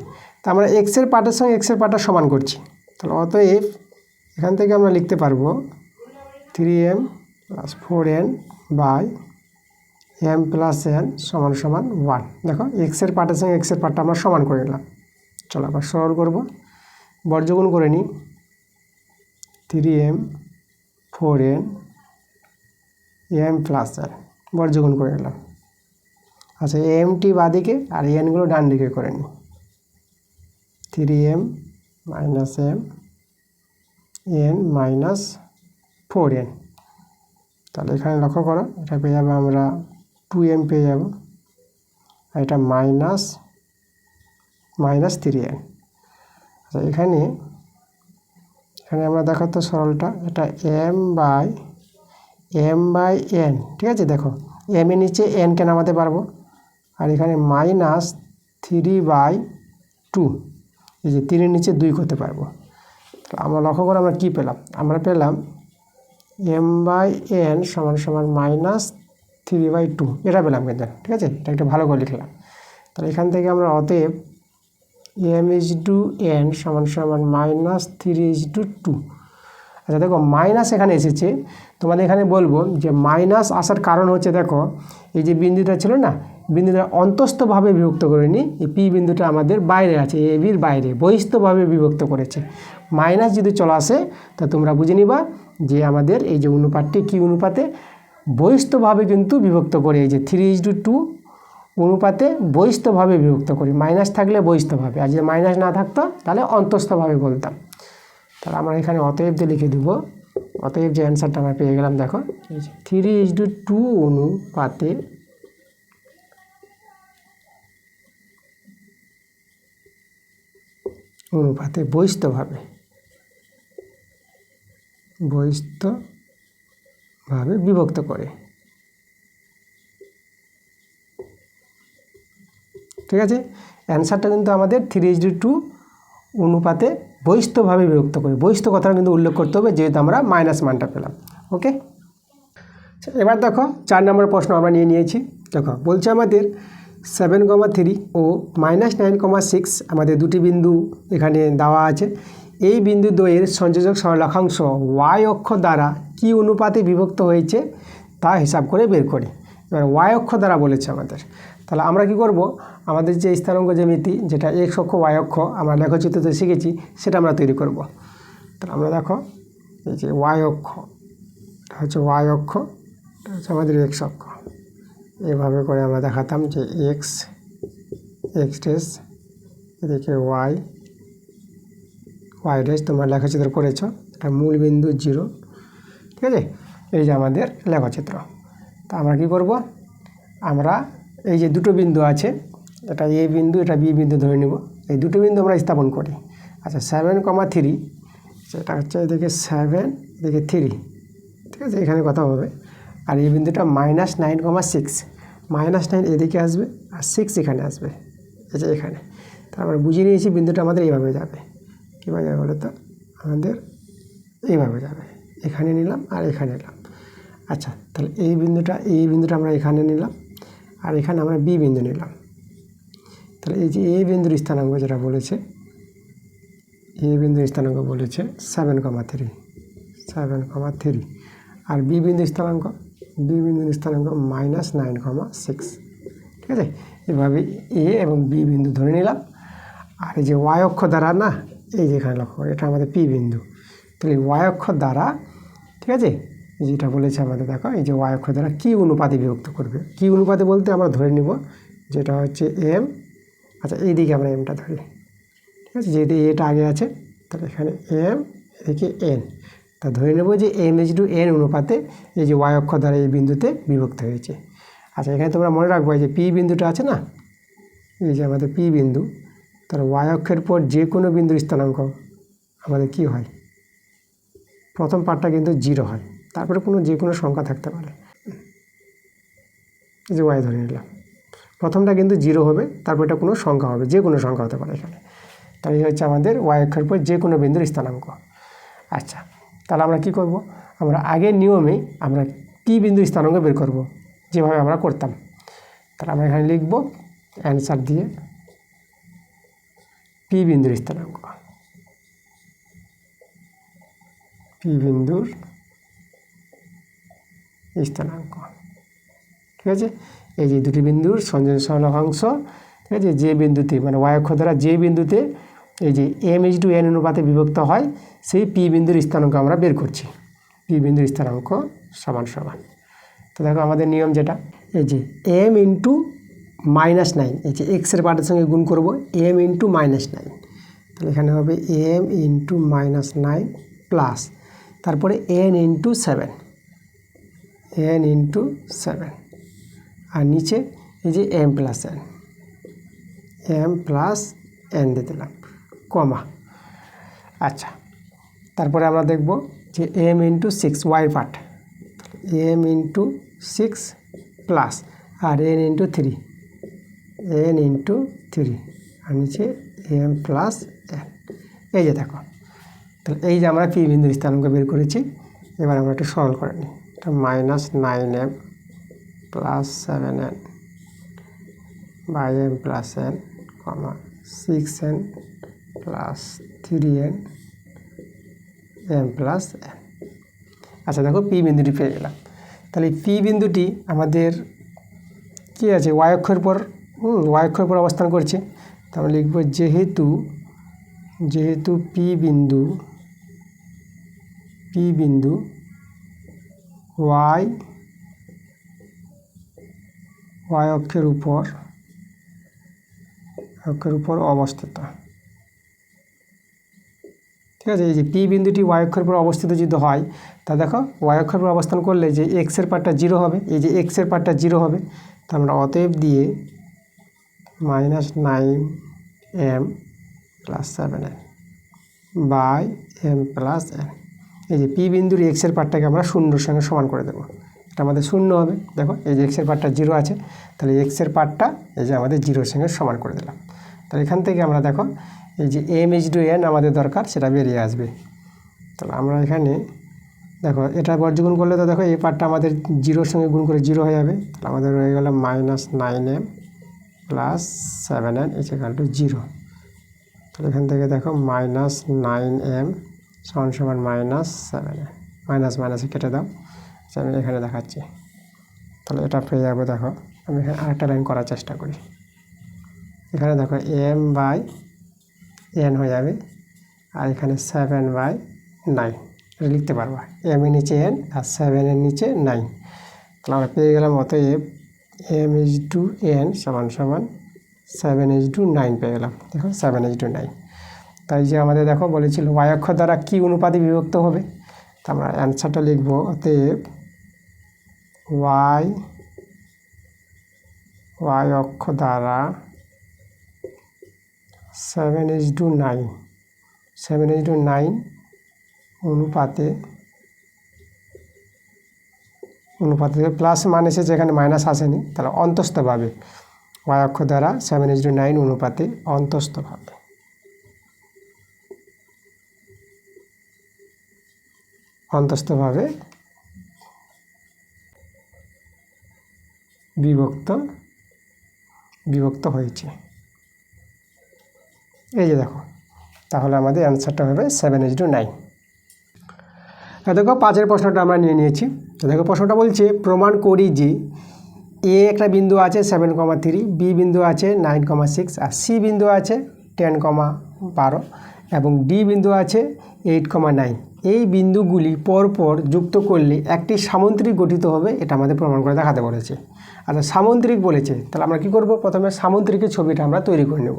তো আমরা এক্সের পার্টের সঙ্গে এক্সের পার্টটা সমান করছি, তাহলে অতএব এখান থেকে আমরা লিখতে পারবো 3m plus 4n by m plus n সমান সমান 1। দেখো এক্সের পার্টের সঙ্গে এক্সের পার্টটা আমরা সমান করে নিলাম। চলো আবার সরল করব, বর্জগুণ করে নিই, 3m 4n m plus n বর্জগুণ করে নিলাম। আচ্ছা mটি বাদিকে আর nগুলো ডান দিকে করে নিই, 3m minus m n minus 4n। তাহলে এখানে লক্ষ্য করো এটা পেয়ে যাবো আমরা 2m পেয়ে যাব, আর এটা মাইনাস 3n। আচ্ছা এখানে আমরা দেখো তো সরলটা, এটা m বাই n, ঠিক আছে। দেখো m এর নিচে n-কে নামাতে পারবো, আর এখানে মাইনাস 3/2, এই যে 3-এর নিচে 2 করতে পারবো। আমরা লক্ষ্য করে আমরা কী পেলাম, আমরা পেলাম m/n সমান সমান মাইনাস 3/2, এটা পেলাম কিন্তু, ঠিক আছে। এটা একটু ভালো করে লিখলাম। তাহলে এখান থেকে আমরা অতএব m/n সমান সমান মাইনাস 3/2। আচ্ছা দেখো মাইনাস এখানে এসেছে, তোমাদের এখানে বলবো যে মাইনাস আসার কারণ হচ্ছে দেখো এই যে বিন্দুটা ছিল না, বিন্দুটা অন্তস্থভাবে বিভক্ত করেনি, এই পি বিন্দুটা আমাদের বাইরে আছে, এ বির বাইরে বহিস্থভাবে বিভক্ত করেছে। মাইনাস যদি চলে আসে তা তোমরা বুঝে নিবা যে আমাদের এই যে অনুপাতটি কি অনুপাতে বহিস্থভাবে কিন্তু বিভক্ত করে, এই যে 3:2 অনুপাতে বহিস্থভাবে বিভক্ত করি। মাইনাস থাকলে বহিস্থভাবে, আর যদি মাইনাস না থাকতো তাহলে অন্তস্থভাবে বলতাম। তাহলে আমরা এখানে অতএব দিয়ে লিখে দেবো, অতএব যে অ্যান্সারটা আমরা পেয়ে গেলাম দেখো 3:2 অনুপাতে বহিস্থভাবে বিভক্ত করে, ঠিক আছে। অ্যান্সারটা কিন্তু আমাদের 3:2 অনুপাতে বহিস্থভাবে বিভক্ত করি। বহিস্থ কথাটা কিন্তু উল্লেখ করতে হবে, যেহেতু আমরা মাইনাস মানটা পেলাম। ওকে, এবার দেখো 4 নম্বর প্রশ্ন আমরা নিয়েছি। দেখো বলছে আমাদের 7,3 ও -9,6 আমাদের দুটি বিন্দু এখানে দেওয়া আছে। এই বিন্দু দ্বয়ের সংযোজক সরলরেখাংশ y অক্ষ দ্বারা কি অনুপাতে বিভক্ত হয়েছে তা হিসাব করে বের করি। এবার y অক্ষ দ্বারা বলেছে আমাদের, তাহলে আমরা কি করব, আমাদের যে স্থানাঙ্ক জ্যামিতি যেটা x অক্ষ y অক্ষ আমরা লেখচিত্রতে শিখেছি সেটা আমরা তৈরি করব। তাহলে আমরা দেখো এই যে y অক্ষ, এটা হচ্ছে y অক্ষ, এটা হচ্ছে আমাদের x অক্ষ। এভাবে করে আমরা দেখাতাম যে x ড্যাশ, এদিকে y ড্যাশ তোমরা লেখচিত্র করেছো, এটা মূল বিন্দু 0, ঠিক আছে। এই যে আমাদের লেখচিত্র। তা আমরা কি করব, আমরা এই যে দুটো বিন্দু আছে, এটা a বিন্দু এটা b বিন্দু ধরে নেব, এই দুটো বিন্দু আমরা স্থাপন করি। আচ্ছা 7,3 সেটা হচ্ছে এদিকে 7 এদিকে 3, ঠিক আছে, এখানে কথা হবে। আর এই বিন্দুটা -9,6, -9 এদিকে আসবে আর 6 এখানে আসবে, এই যে এখানে। তারপরে বুঝিয়ে নিয়েছি বিন্দুটা আমাদের এইভাবে যাবে। কীভাবে যাবে বলো তো, আমাদের এইভাবে যাবে, এখানে নিলাম আর এখানে নিলাম। আচ্ছা তাহলে এই বিন্দুটা আমরা এখানে নিলাম আর এখানে আমরা বি বিন্দু নিলাম। তাহলে এই যে এ বিন্দুর স্থানাঙ্ক যেটা বলেছে, এ বিন্দুর স্থানাঙ্ক বলেছে 7,3 আর বি বিন্দুর স্থানাঙ্ক -9,6, ঠিক আছে। এভাবে এ এবং বি বিন্দু ধরে নিলাম। আর এই যে y অক্ষ দ্বারা না, এই যে এখানে লক্ষ্য করে এটা আমাদের পি বিন্দু। তাহলে y অক্ষ দ্বারা, ঠিক আছে, যেটা বলেছে আমাদের দেখো এই যে y অক্ষ দ্বারা কি অনুপাতে বিভক্ত করবে। কি অনুপাতে বলতে আমরা ধরে নিব যেটা হচ্ছে m, আচ্ছা এইদিকে আমরা mটা ধরি, ঠিক আছে, যেহেতু এটা আগে আছে তাহলে এখানে m এদিকে n, তা ধরে নেব যে m/n অনুপাতে এই যে y অক্ষ দ্বারা এই বিন্দুতে বিভক্ত হয়েছে। আচ্ছা এখানে তোমরা মনে রাখবো এই যে পি বিন্দুটা আছে না, এই যে আমাদের পি বিন্দু, তার y অক্ষের পর যে কোনো বিন্দুর স্থানাঙ্ক আমাদের কি হয়, প্রথম পার্টটা কিন্তু 0 হয়, তারপরে যে কোনো সংখ্যা থাকতে পারে। এই যে y ধরে নিলাম, প্রথমটা কিন্তু 0 হবে, তারপর এটা কোনো সংখ্যা হবে, যে কোনো সংখ্যা হতে পারে এখানে। তাই হচ্ছে আমাদের y অক্ষের পর যে কোনো বিন্দুর স্থানাঙ্ক। আচ্ছা তাহলে আমরা কি করব, আমরা আগের নিয়মেই আমরা পি বিন্দুর স্থানাঙ্ক বের করব, যেভাবে আমরা করতাম। তাহলে আমরা এখানে লিখব অ্যান্সার দিয়ে পি বিন্দুর স্থানাঙ্ক, পি বিন্দুর স্থানাঙ্ক, ঠিক আছে। এই যে দুটি বিন্দুর সংযোজন সরলরেখাংশ, ঠিক আছে, যে বিন্দুতে মানে y অক্ষ দ্বারা যে বিন্দুতে এই যে m/n অনুপাতে বিভক্ত হয় সেই পি বিন্দুর স্থানাঙ্ক আমরা বের করছি। পি বিন্দুর স্থানাঙ্ক সমান সমান, তো দেখো আমাদের নিয়ম যেটা, এই যে m × -9, এই যে x এর পার্টের সঙ্গে গুণ করব m × -9, তাহলে এখানে হবে m × -9 প্লাস তারপরে n × 7, আর নিচে এই যে m প্লাস n দিয়ে দিলাম কমা। আচ্ছা তারপরে আমরা দেখব যে m × 6 y part, m × 6 plus আর n × 3, আর নিচে m প্লাস n। এই যে দেখো, তাহলে এই যে আমরা পি বিন্দুর স্থানাঙ্ক বের করেছি। এবার আমরা একটু সরল করে নিই, এটা -9m plus 7n by m plus n, 6n plus 3n m plus n। আচ্ছা দেখো পি বিন্দুটি পেয়ে গেলাম। তাহলে পি বিন্দুটি আমাদের কি আছে, y অক্ষের পর অবস্থান করছে। তাহলে লিখব যেহেতু পি বিন্দু y অক্ষের উপর অবস্থিত, ঠিক আছে। এই যে পি বিন্দুটি y অক্ষের উপর অবস্থিত যদি হয়, তা দেখো y অক্ষের উপর অবস্থান করলে যে x এর পার্টটা 0 হবে, এই যে x এর পার্টটা 0 হবে। তা আমরা অতএব দিয়ে -9m plus 7n by m plus n, এই যে পি বিন্দুর x এর পার্টটাকে আমরা 0-র সঙ্গে সমান করে দেবো, এটা আমাদের 0 হবে। দেখো এই যে x এর পার্টটা 0 আছে, তাহলে x এর পার্টটা এই যে আমাদের 0-র সঙ্গে সমান করে দিলাম। তাহলে এখান থেকে আমরা দেখো এই যে m/n আমাদের দরকার সেটা বেরিয়ে আসবে। তাহলে আমরা এখানে দেখো এটা বর্গগুণ করলে তো দেখো এই পার্টটা আমাদের 0-র সঙ্গে গুণ করে 0 হয়ে যাবে। তাহলে আমাদের রয়ে গেল -9m + 7n = 0। তাহলে এখান থেকে দেখো -9m = -7n, মাইনাস মাইনাসে কেটে দাও। আমি এখানে দেখাচ্ছি। তাহলে এটা পেয়ে যাবো। দেখো আমি এখানে আরেকটা লাইন করার চেষ্টা করি। এখানে দেখো m/n হয়ে যাবে, আর এখানে 7/9 এটা লিখতে পারবো। m এর নিচে n আর 7 এর নিচে 9। তাহলে আমরা পেয়ে গেলাম অতএব m/n = 7/9 পেয়ে গেলাম। দেখো 7/9। তাই যে আমাদের দেখো বলেছিল y অক্ষ দ্বারা কি অনুপাতে বিভক্ত হবে, তা আমরা অ্যান্সারটা লিখব অতএব y অক্ষ দ্বারা 7/9 অনুপাতে প্লাস মান এসেছে, এখানে মাইনাস আসেনি। তাহলে অন্তস্থভাবে y অক্ষ দ্বারা 7/9 অনুপাতে অন্তস্থভাবে বিভক্ত হয়েছে। এই যে দেখো, তাহলে আমাদের অ্যান্সারটা হবে 7/9। দেখো 5-এর প্রশ্নটা আমরা নিয়ে নিয়েছি। তো দেখো প্রশ্নটা বলছে প্রমাণ করি যে এ একটা বিন্দু আছে 7,3, বি বিন্দু আছে 9,6 আর সি বিন্দু আছে 10,12 এবং ডি বিন্দু আছে 8,9। এই বিন্দুগুলি পরপর যুক্ত করলে একটি সামুদ্রিক গঠিত হবে, এটা আমাদের প্রমাণ করে দেখাতে বলেছে। আচ্ছা সামুদ্রিক বলেছে, তাহলে আমরা কি করব, প্রথমে সামুদ্রিকের ছবিটা আমরা তৈরি করে নেব।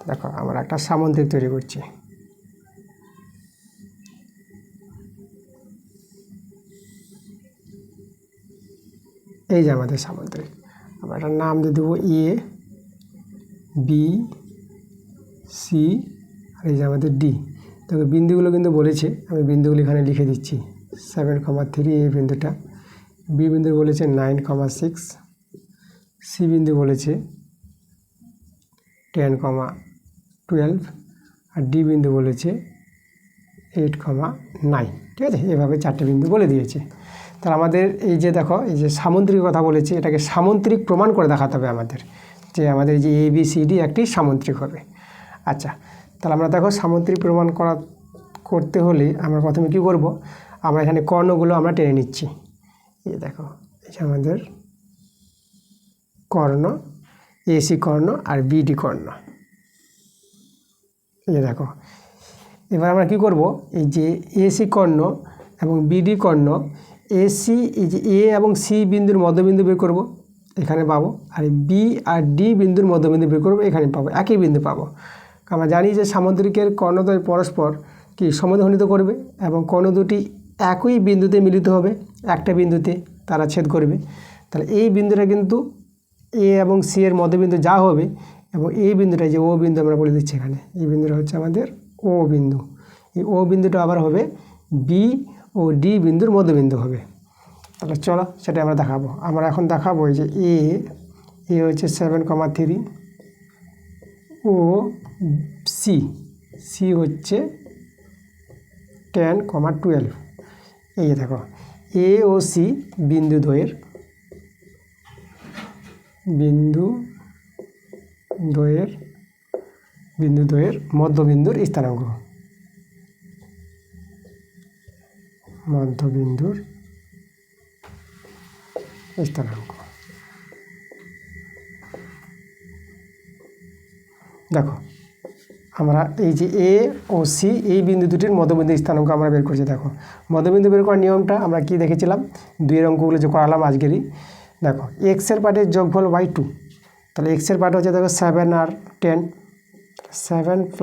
দেখো আমরা একটা সামুদ্রিক তৈরি করছি। এই যে আমাদের সামুদ্রিক, আমরা এটার নাম দিয়ে দেবো এ, বি, সি আর এই যে আমাদের ডি। দেখো বিন্দুগুলো কিন্তু বলেছে, আমি বিন্দুগুলো এখানে লিখে দিচ্ছি। 7,3 এই বিন্দুটা, বি বিন্দু বলেছে 9,6, সি বিন্দু বলেছে 10,12 আর ডি বিন্দু বলেছে 8,9। ঠিক আছে, এভাবে 4টে বিন্দু বলে দিয়েছে। তাহলে আমাদের এই যে দেখো এই যে সামুদ্রিক কথা বলেছে, এটাকে সামুদ্রিক প্রমাণ করে দেখাতে হবে আমাদের, যে আমাদের এই যে ABCD একটি সামুদ্রিক হবে। আচ্ছা তাহলে আমরা দেখো সামুদ্রিক প্রমাণ করতে হলে আমরা প্রথমে কি করব, আমরা এখানে কর্ণগুলো আমরা টেনে নিচ্ছি। এই দেখো এই যে আমাদের কর্ণ, AC কর্ণ আর BD কর্ণ। এই দেখো এবার আমরা কি করব, এই যে AC কর্ণ এবং BD কর্ণ, AC এই যে A এবং C বিন্দুর মধ্যবিন্দু বের করব, এখানে পাবো। আর B আর D বিন্দুর মধ্যবিন্দু বের করব, এখানে পাবো, একই বিন্দু পাবো। আমরা জানি যে সামুদ্রিকের কর্ণদ্বয় পরস্পর কি সমদ্বিখণ্ডিত করবে এবং কর্ণ দুটি একই বিন্দুতে মিলিত হবে, একটা বিন্দুতে তারা ছেদ করবে। তাহলে এই বিন্দুটা কিন্তু A এবং C এর মধ্যবিন্দু যা হবে, এবং এই বিন্দুটা যে O বিন্দু আমরা বলে দিচ্ছি এখানে, এই বিন্দুটা হচ্ছে আমাদের O বিন্দু। এই O বিন্দুটা আবার হবে B ও D বিন্দুর মধ্যবিন্দু হবে। তাহলে চলো সেটা আমরা দেখাবো। আমরা এখন দেখাবো এই যে এ হচ্ছে 7,3 ও সি হচ্ছে 10,12। এই যে দেখো এ ও সি বিন্দু দ্বয়ের মধ্যবিন্দুর স্থানাঙ্ক, দেখো আমরা এই যে এ ও সি এই বিন্দু দুটির মধ্যবিন্দু স্থানাঙ্ক আমরা বের করছি। দেখো মধ্যবিন্দু বের করার নিয়মটা আমরা কি দেখেছিলাম, 2-এর অঙ্কগুলো যে করালাম আজকেরই। দেখো এক্সের পার্টের যোগফল y2, তাহলে এক্সের পার্ট হচ্ছে দেখো 7 আর 10, 7 +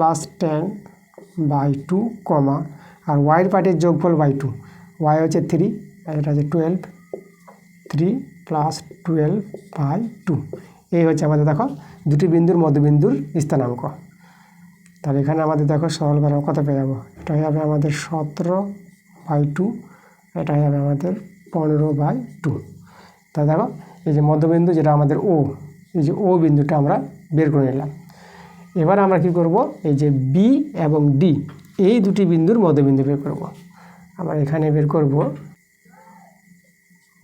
10/2 কমা, আর ওয়াইয়ের পার্টের যোগফল y2, y হচ্ছে 3 আর এটা হচ্ছে 12, 3 + 12/2। এই হচ্ছে আমাদের দেখো দুটি বিন্দুর মধ্যবিন্দুর স্থানাঙ্ক। তাহলে এখানে আমাদের দেখো সরল করা কত পেয়ে যাবো, এটা হয়ে যাবে আমাদের 17/2, এটা হয়ে যাবে আমাদের 15/2। তাহলে দেখো এই যে মধ্যবিন্দু যেটা আমাদের ও, এই যে ও বিন্দুটা আমরা বের করে নিলাম। এবার আমরা কি করব, এই যে বি এবং ডি এই দুটি বিন্দুর মধ্যবিন্দু বের করব। আমরা এখানে বের করব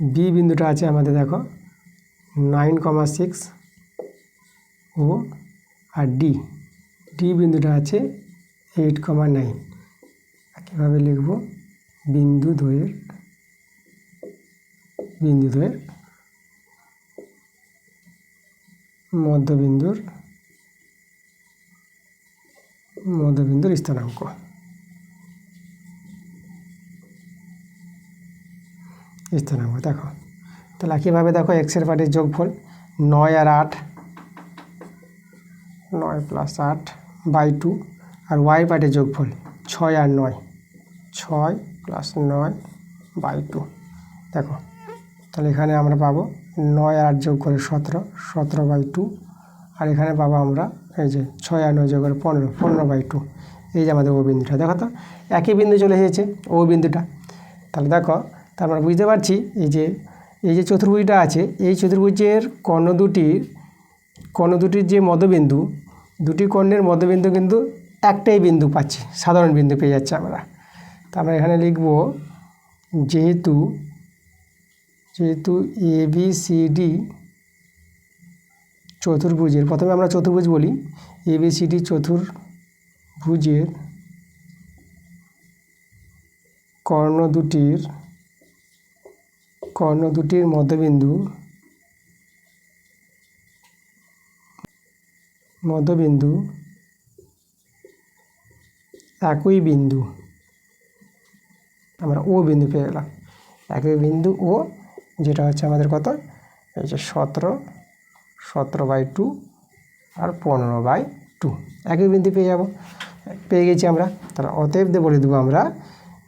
বি বিন্দুটা আছে আমাদের দেখো 9,6 ও আর ডি বিন্দুটা আছে 8,9। কীভাবে লিখব, বিন্দু দ্বয়ের মধ্যবিন্দুর স্থানাঙ্ক। দেখো তাহলে কীভাবে, দেখো এক্সের পার্টির যোগফল 9 আর 8, 9 + 8/2, আর ওয়াই পার্টির যোগফল 6 আর 9, 6 + 9/2। দেখো তাহলে এখানে আমরা পাবো 9 আর 8 যোগ করে 17, 17/2, আর এখানে পাবো আমরা এই যে 6 আর 9 যোগ করে 15, 15/2। এই যে আমাদের ও বিন্দুটা, দেখো তো একই বিন্দু চলে এসেছে ও বিন্দুটা। তাহলে দেখো তার আমরা বুঝতে পারছি এই যে চতুর্ভুজটা আছে, এই চতুর্ভুজের কর্ণ দুটির যে মধ্যবিন্দু, দুটি কর্ণের মধ্যবিন্দু কিন্তু একটাই বিন্দু পাচ্ছি, সাধারণ বিন্দু পেয়ে যাচ্ছে আমরা। তা আমরা এখানে লিখব যেহেতু ABCD চতুর্ভুজের, প্রথমে আমরা চতুর্ভুজ বলি, ABCD চতুর্ভুজের কর্ণ দুটির মধ্যবিন্দু একই বিন্দু, আমরা ও বিন্দু পেয়ে গেলাম। একই বিন্দু ও, যেটা হচ্ছে আমাদের কত, এই যে 17/2 আর 15/2, একই বিন্দু পেয়ে গেছি আমরা। তাহলে অতএব বলে দেবো আমরা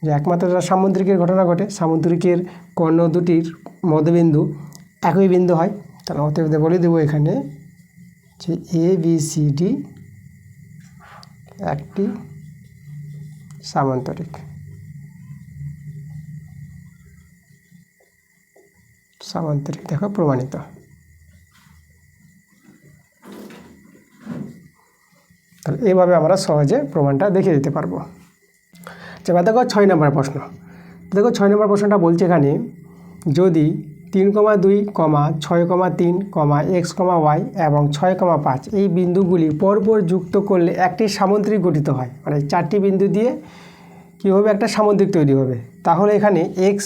যে একমাত্র যারা সামুদ্রিকের ঘটনা ঘটে, সামুদ্রিকের কর্ণ দুটির মধ্যবিন্দু একই বিন্দু হয়। তাহলে অতএব বলে দেবো এখানে যে ABCD একটি সামান্তরিক। দেখো প্রমাণিত। তাহলে এইভাবে আমরা সহজে প্রমাণটা দেখিয়ে দিতে পারবো। এবার দেখো 6 নম্বর প্রশ্ন। দেখো 6 নম্বর প্রশ্নটা বলছে এখানে, যদি 3,2, 6,3, x, y এবং 6,5 এই বিন্দুগুলি পরপর যুক্ত করলে একটি সামুদ্রিক গঠিত হয়, মানে 4টি বিন্দু দিয়ে কী হবে, একটা সামুদ্রিক তৈরি হবে। তাহলে এখানে x,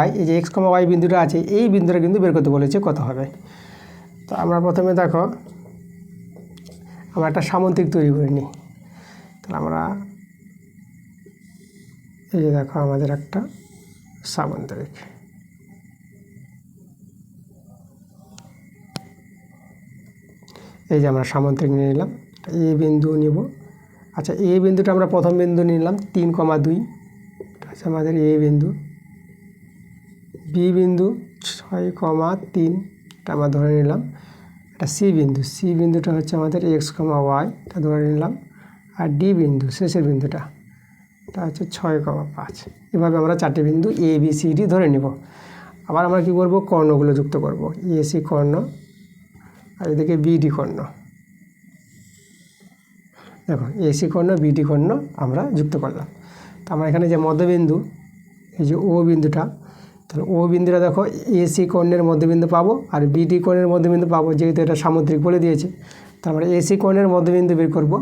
y, এই যে x, y বিন্দুটা আছে, এই বিন্দুটা কিন্তু বের করতে বলেছে কত হবে। তো আমরা প্রথমে দেখো আমরা একটা সামুদ্রিক তৈরি করে নিই। তাহলে আমরা এই যে দেখো আমাদের একটা সামুদ্রিক, এই যে আমরা সামুদ্রিক নিয়ে নিলাম, এ বিন্দু নিব। আচ্ছা, এ বিন্দুটা আমরা প্রথম বিন্দু নিলাম 3,2, আচ্ছা আমাদের এ বিন্দু। বি বিন্দু 6,3 আমরা ধরে নিলাম। এটা সি বিন্দুটা হচ্ছে আমাদের x, y এটা ধরে নিলাম। আর ডি বিন্দু, শেষের বিন্দুটা, এটা হচ্ছে 6,5। এভাবে আমরা 4টি বিন্দু ABCD ধরে নিব। আবার আমরা কি করব, কর্ণগুলো যুক্ত করব। AC কর্ণ আর এদিকে BD কর্ণ। দেখো AC কর্ণ BD কর্ণ আমরা যুক্ত করলাম। তো আমরা এখানে যে মধ্যবিন্দু, এই যে ও বিন্দুটা, তাহলে ও বিন্দুটা দেখো AC কর্ণের মধ্যবিন্দু পাবো আর BD কর্ণের মধ্যবিন্দু পাবো, যেহেতু এটা সামুদ্রিক বলে দিয়েছে। তো আমরা AC কর্ণের মধ্যবিন্দু বের করব।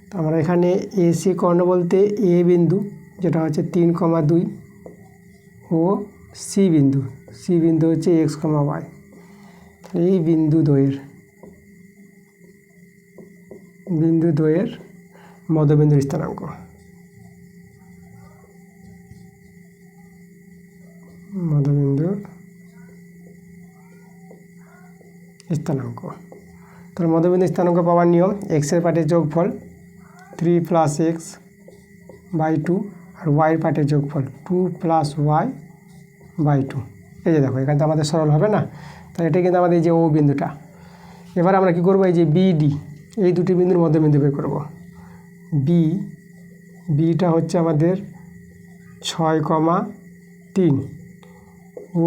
তো আমরা এখানে AC কর্ণ বলতে এ বিন্দু, যেটা হচ্ছে 3,2, ও সি বিন্দু হচ্ছে x, y। এই বিন্দু দ্বয়ের মধ্যবিন্দুর স্থানাঙ্ক। তাহলে মধ্যবিন্দু স্থানাঙ্ক পাওয়ার নিয়ম, এক্সের পার্টির যোগফল 3 + x/2 আর ওয়াইয়ের পার্টির যোগফল 2 + y/2। এই যে দেখো এখানে তো আমাদের সরল হবে না, তাহলে এটা কিন্তু আমাদের এই যে ও বিন্দুটা। এবার আমরা কি করব, এই যে BD এই দুটি বিন্দুর মধ্যবিন্দু বের করব। বিটা হচ্ছে আমাদের 6,3 ও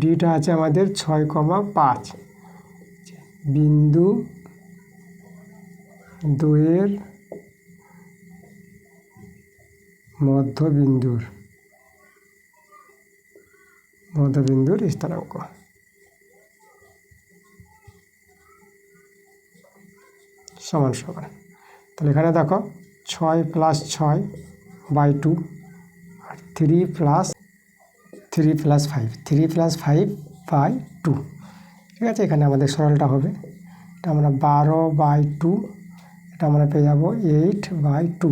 ডিটা আছে আমাদের 6,5। বিন্দু দুইয়ের মধ্যবিন্দুর স্থানাঙ্ক। সমান সমান, তাহলে এখানে দেখো 6 + 6/2 আর 3 + 5/2, ঠিক আছে। এখানে আমাদের সরলটা হবে, এটা আমরা 12/2, এটা আমরা পেয়ে যাবো 8/2,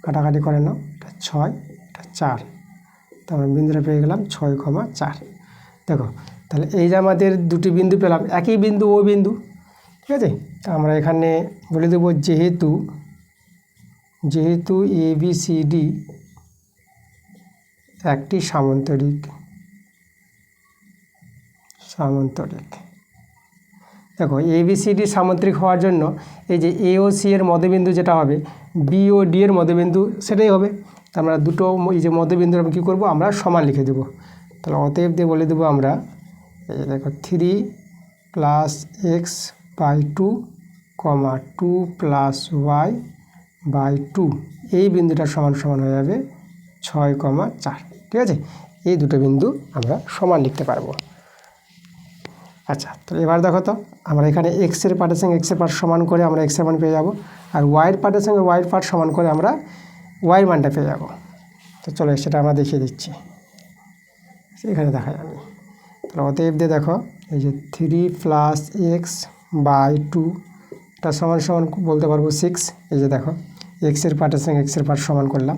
কাটাকাটি করে নাও, এটা 6, এটা 4, তো আমরা বিন্দুটা পেয়ে গেলাম 6,4। দেখো তাহলে এই যে আমাদের দুটি বিন্দু পেলাম, একই বিন্দু ও বিন্দু, ঠিক আছে। তা আমরা এখানে বলে দেবো যেহেতু ABCD একটি সামান্তরিক, দেখো ABCD সামান্তরিক হওয়ার জন্য এই যে A ও C এর মধ্যবিন্দু যেটা হবে, B ও D এর মধ্যবিন্দু সেটাই হবে। আমরা দুটো এই যে মধ্যবিন্দু আমরা কী করবো, আমরা সমান লিখে দেবো। তাহলে অতএব দিয়ে বলে দেবো আমরা, এই যে দেখো 3 + x/2, 2 + y/2, এই বিন্দুটা সমান সমান হয়ে যাবে 6,4, ঠিক আছে। এই দুটো বিন্দু আমরা সমান লিখতে পারবো। আচ্ছা, তো এবার দেখো তো আমরা এখানে এক্সের পার্টের সঙ্গে এক্সের পার্ট সমান করে আমরা এক্সের মান পেয়ে যাব, আর ওয়াইয়ের পার্টের সঙ্গে ওয়াইয়ের পার্ট সমান করে আমরা ওয়াইয়ের মানটা পেয়ে যাব। তো চলো সেটা আমরা দেখিয়ে দিচ্ছি, এখানে দেখাই আমি। তাহলে অতএব দিয়ে দেখো এই যে 3 + x/2, এটা সমান সমান বলতে পারবো 6। এই যে দেখো এক্সের পার্টের সঙ্গে এক্সের পার্ট সমান করলাম,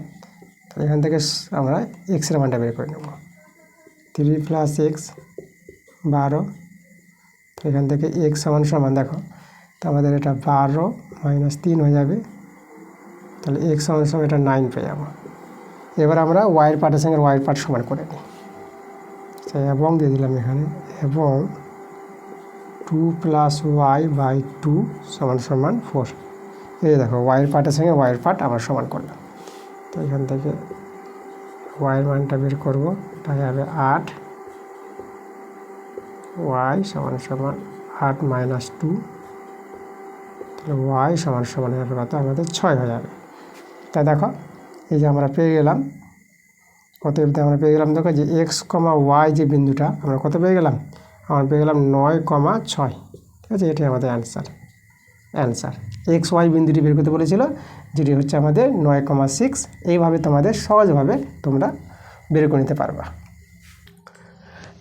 তো এখান থেকে আমরা এক্সের মানটা বের করে নেব। 3 + x 12, তো এখান থেকে x সমান সমান দেখো, তো আমাদের এটা 12 - 3 হয়ে যাবে, তাহলে x সমান সমান এটা 9 পেয়ে যাবো। এবার আমরা ওয়াইয়ের পার্টের সঙ্গে ওয়াইয়ের পার্ট সমান করে নিই, এবং দিয়ে দিলাম এখানে, এবং 2 + y/2 = 4। এই দেখো ওয়াইয়ের পার্টের সঙ্গে ওয়াইয়ের পার্ট আমরা সমান করলাম, তো এখান থেকে ওয়াইয়ের মানটা বের করবো, এটা হবে 8, y = 8 - 2, তাহলে y সমান হবে কত, আমাদের 6 হয়ে যাবে। তাই দেখো এই যে আমরা পেয়ে গেলাম, অতএব আমরা পেয়ে গেলাম, দেখো যে x, y যে বিন্দুটা আমরা কত পেয়ে গেলাম, আমরা পেয়ে গেলাম 9,6, ঠিক আছে। এটাই আমাদের অ্যান্সার। XY বিন্দুটি বের করতে বলেছিল, যেটি হচ্ছে আমাদের 9,6। এইভাবে তোমাদের সহজভাবে তোমরা বের করে নিতে পারবা।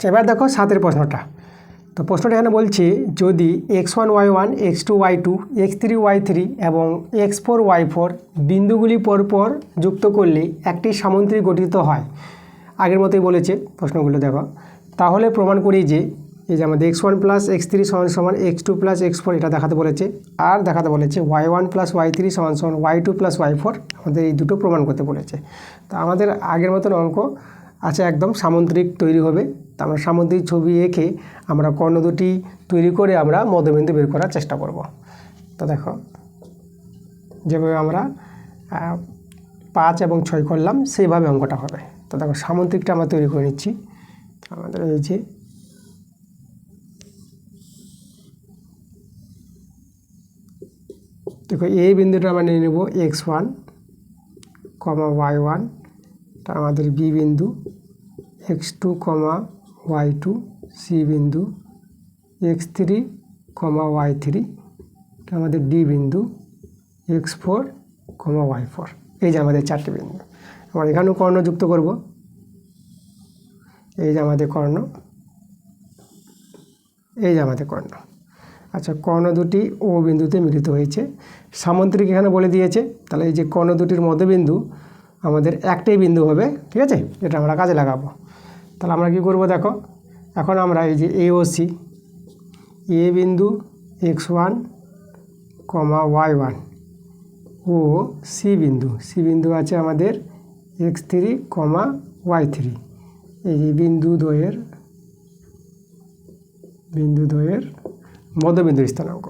এবার দেখো 7 প্রশ্নটা। তো প্রশ্নটা এখানে বলছে, যদি x1 y1, x2 y2, x3 y3 এবং x4 y4 বিন্দুগুলি পরপর যুক্ত করলে একটি সামান্তরিক গঠিত হয়। আগের মতোই বলেছে প্রশ্নগুলো দেখো, তাহলে প্রমাণ করি যে এই যে আমাদের x1 + x3 = x2 + x4 এটা দেখাতে বলেছে, আর দেখাতে বলেছে y1 + y3 = y2 + y4, আমাদের এই দুটো প্রমাণ করতে বলেছে। তো আমাদের আগের মতন অঙ্ক আছে, একদম সামান্তরিক তৈরি হবে। তো আমরা সামান্তরিক ছবি এঁকে আমরা কর্ণ দুটি তৈরি করে আমরা মধ্যবিন্দু বের করার চেষ্টা করব। তো দেখো যেভাবে আমরা 5 এবং 6 করলাম সেইভাবে অঙ্কটা হবে। তো দেখো সামান্তরিকটা আমরা তৈরি করে নিচ্ছি। আমাদের এই যে দেখো এই বিন্দুটা আমরা নিয়ে নেব x1, y1, তা আমাদের বি বিন্দু, x2, y2, সি বিন্দু, x3, y3, এটা আমাদের ডি বিন্দু, x4, y4। এই যে আমাদের 4টি বিন্দু। আমরা এখানেও কর্ণ যুক্ত করব। এই যে আমাদের কর্ণ, এই যে আমাদের কর্ণ। আচ্ছা, কর্ণ দুটি ও বিন্দুতে মিলিত হয়েছে। সামান্তরিক এখানে বলে দিয়েছে, তাহলে এই যে কর্ণ দুটির মধ্যবিন্দু আমাদের একটাই বিন্দু হবে, ঠিক আছে। এটা আমরা কাজে লাগাবো। তাহলে আমরা কি করব, দেখো এখন আমরা এই যে এ ও সি, এ বিন্দু x1, y1 ও সি বিন্দু আছে আমাদের x3, y3, এই যে বিন্দু দ্বয়ের মধ্যবিন্দুর স্থানাঙ্ক।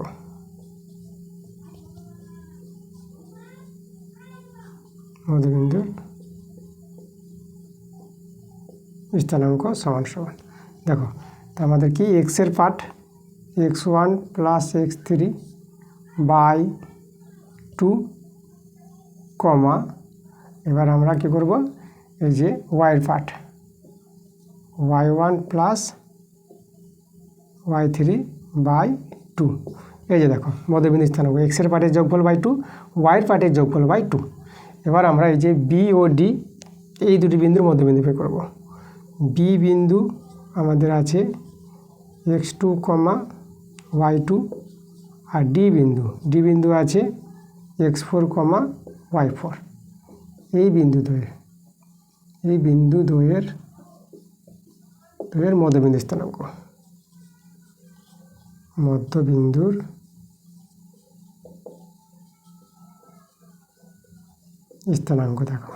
সমান সমান, দেখো তো আমাদের কি এক্সের part x1 + x3 by two কমা, এবার আমরা কী করব, এই যে ওয়াইয়ের পার্ট y1 প্লাস y3/2, এই যে দেখো মধ্যবিন্দু স্থানাঙ্ক, এক্সের পার্টের যোগফল বাই 2, ওয়াইয়ের পার্টের যোগফল বাই 2। এবার আমরা এই যে বি ও ডি এই দুটি বিন্দুর মধ্যবিন্দু বের করব। বি বিন্দু আমাদের আছে x2, y2, আর ডি বিন্দু আছে x4, y4। এই বিন্দু দ্বয়ের মধ্যবিন্দু স্থানাঙ্ক, মধ্যবিন্দুর স্থানাঙ্ক দেখো।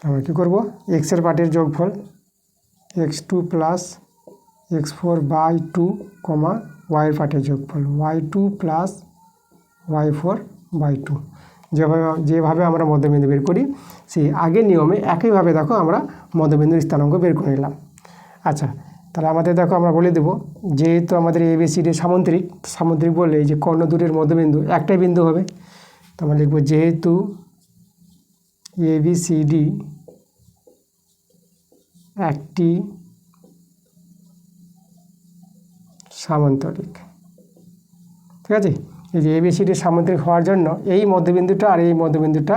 আমরা কী করবো, এক্সের পার্টের যোগফল x2 প্লাস x4/2, ওয়াইয়ের পার্টের যোগফল y2 প্লাস y4/2। যেভাবে আমরা মধ্যবিন্দু বের করি সেই আগের নিয়মে একইভাবে দেখো আমরা মধ্যবিন্দুর স্থানাঙ্ক বের করে নিলাম। আচ্ছা, তাহলে আমাদের দেখো আমরা বলে দেবো, যেহেতু আমাদের ABCD সামুদ্রিক বললে এই যে কর্ণ দুটির মধ্যবিন্দু একটাই বিন্দু হবে, তো আমরা লিখব যেহেতু ABCD একটি সামান্তরিক। ঠিক আছে, এই যে ABCD সামান্তরিক হওয়ার জন্য এই মধ্যবিন্দুটা আর এই মধ্যবিন্দুটা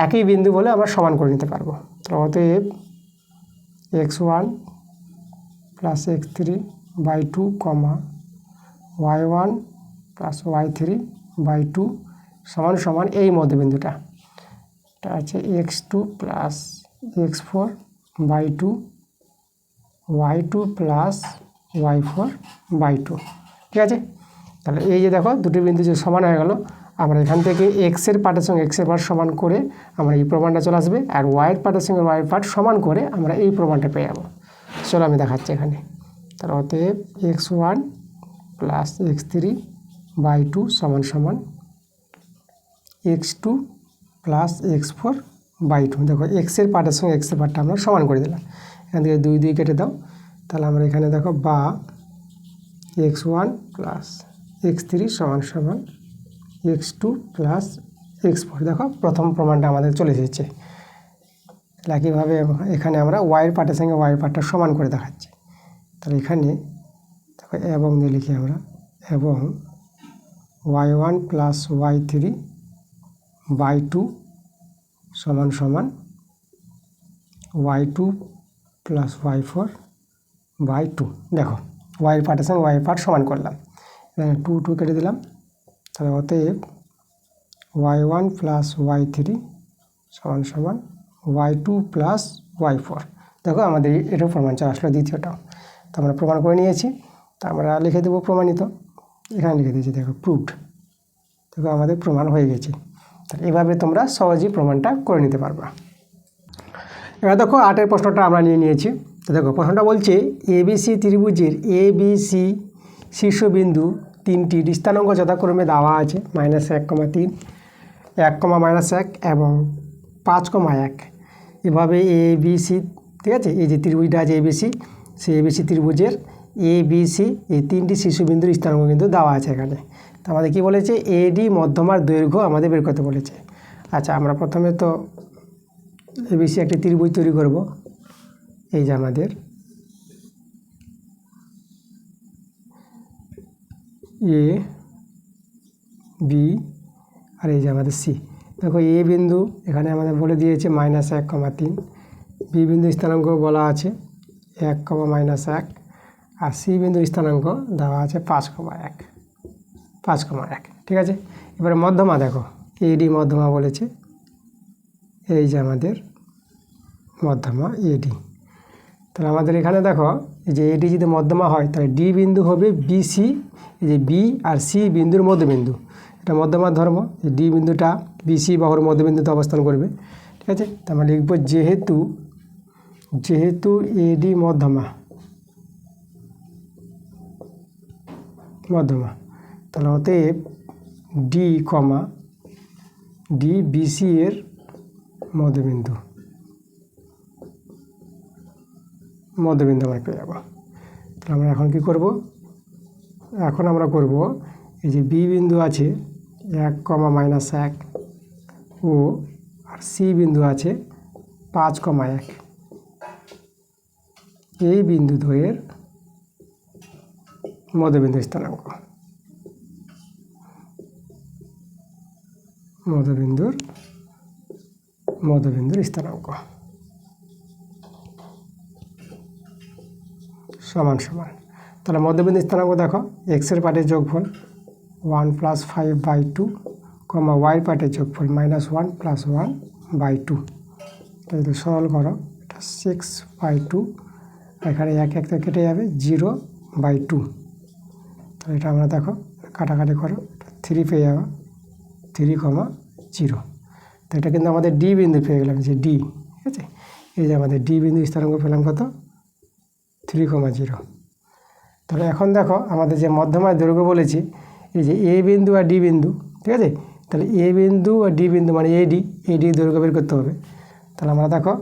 একই বিন্দু বলে আমরা সমান করে নিতে পারবো। তো অতএব x1 plus x3/2, y1 plus y3/2 সমান এই মধ্যবিন্দুটা, এটা আছে x2 plus x4/2, y2 plus y4/2। ঠিক আছে, তাহলে এই যে দেখো দুটি বিন্দু যে সমান হয়ে গেল, আমরা এখান থেকে এক্সের পার্টের সঙ্গে এক্সের পার্ট সমান করে আমরা এই প্রমাণটা চলে আসবে, আর ওয়াইয়ের পার্টের সঙ্গে ওয়াইয়ের পার্ট সমান করে আমরা এই প্রমাণটা পেয়ে যাবো। চলো আমি দেখাচ্ছি এখানে। তাহলে অতএব x1 প্লাস x3/2 সমান x2 প্লাস x4/2। দেখো এক্সের পার্টের সঙ্গে এক্সের পার্টটা আমরা সমান করে দিলাম, এখান থেকে 2 কেটে দাও। তাহলে আমরা এখানে দেখো বা x1 প্লাস x3 সমান x2 প্লাস x4। দেখো প্রথম প্রমাণটা আমাদের চলে এসেছে। একইভাবে এখানে আমরা ওয়াইয়ের পার্টের সঙ্গে ওয়াইয়ের পার্টটা সমান করে দেখাচ্ছি। তাহলে এখানে দেখো এবং দিয়ে লিখি আমরা, এবং y1 প্লাস y3/2 সমান y2 প্লাস y4/2। দেখো ওয়াইয়ের পার্টের সঙ্গে ওয়াইয়ের পার্ট সমান করলাম, এখানে 2 কেটে দিলাম। তাহলে অতএব y1 প্লাস y3 সমান y2 প্লাস y4। দেখো আমাদের এটা প্রমাণ চলে আসলো দ্বিতীয়টাও। তো আমরা প্রমাণ করে নিয়েছি, তা আমরা লিখে দেবো প্রমাণিত, এখানে লিখে দিয়েছি দেখো প্রুভড। দেখো আমাদের প্রমাণ হয়ে গেছে। তাহলে এভাবে তোমরা সহজেই প্রমাণটা করে নিতে পারবা। এবার দেখো 8এর প্রশ্নটা আমরা নিয়ে নিয়েছি। তো দেখো প্রশ্নটা বলছে ABC ত্রিভুজের ABC শীর্ষবিন্দু তিনটির স্থানাঙ্ক যথাক্রমে দেওয়া আছে -1,3, 1, এবং 5,1। এভাবে ABC, ঠিক আছে, এই যে ত্রিভুজটা আছে ABC, সেই ABC ত্রিভুজের ABC এই তিনটি শীর্ষবিন্দুর স্থানাঙ্ক কিন্তু দেওয়া আছে এখানে। তো আমাদের কী বলেছে, AD মধ্যমার দৈর্ঘ্য আমাদের বের করতে বলেছে। আচ্ছা, আমরা প্রথমে তো ABC একটি ত্রিভুজ তৈরি করব। এই যে আমাদের A, B আর এই যে আমাদের C। দেখো A বিন্দু এখানে আমাদের বলে দিয়েছে -1,3, B বিন্দু স্থানাঙ্ক বলা আছে 1, -1, আর C বিন্দুর স্থানাঙ্ক দেওয়া আছে 5,1। ঠিক আছে, এবারে মধ্যমা দেখো AD মধ্যমা বলেছে, এই যে আমাদের মধ্যমা AD। তাহলে আমাদের এখানে দেখো এই যে AD যদি মধ্যমা হয় তাহলে D বিন্দু হবে BC, এই যে B আর C বিন্দুর মধ্যবিন্দু, এটা মধ্যমার ধর্ম। এই D বিন্দুটা BC বাহুর মধ্যবিন্দুতে অবস্থান করবে। ঠিক আছে, তো আমরা লিখব যেহেতু AD মধ্যমা, তাহলে অতএব D BC এর মধ্যবিন্দু আমরা পেয়ে যাব। তাহলে আমরা এখন কি করব, এখন আমরা করব এই যে B বিন্দু আছে 1, ও আর সি বিন্দু আছে 5, 1। এই বিন্দু দ্বয়ের মধ্যবিন্দু স্থানাঙ্ক, মধ্যবিন্দুর স্থানাঙ্ক সমান সমান। তাহলে মধ্যবিন্দু স্থানাঙ্ক দেখো, এক্সের পার্টের যোগফল 1 + 5/2, ওয়াইয়ের পার্টের যোগফল -1 + 1/2। যদি সরল করো, এটা 6/2, এখানে 1 থেকে কেটে যাবে 0/2। তাহলে এটা আমরা দেখো কাটাকাটি করো, 3 পেয়ে যাবো, 3,0। তো এটা কিন্তু আমাদের ডি বিন্দু পেয়ে গেলাম, যে ডি, ঠিক আছে। এই যে আমাদের ডি বিন্দু স্থানাঙ্ক পেলাম কত, 3,0। তাহলে এখন দেখো আমাদের যে মধ্যমার দৈর্ঘ্য বলেছি, এই যে এ বিন্দু আর ডি বিন্দু, ঠিক আছে। তাহলে এ বিন্দু আর ডি বিন্দু মানে এডি দৈর্ঘ্য বের করতে হবে। তাহলে আমরা দেখো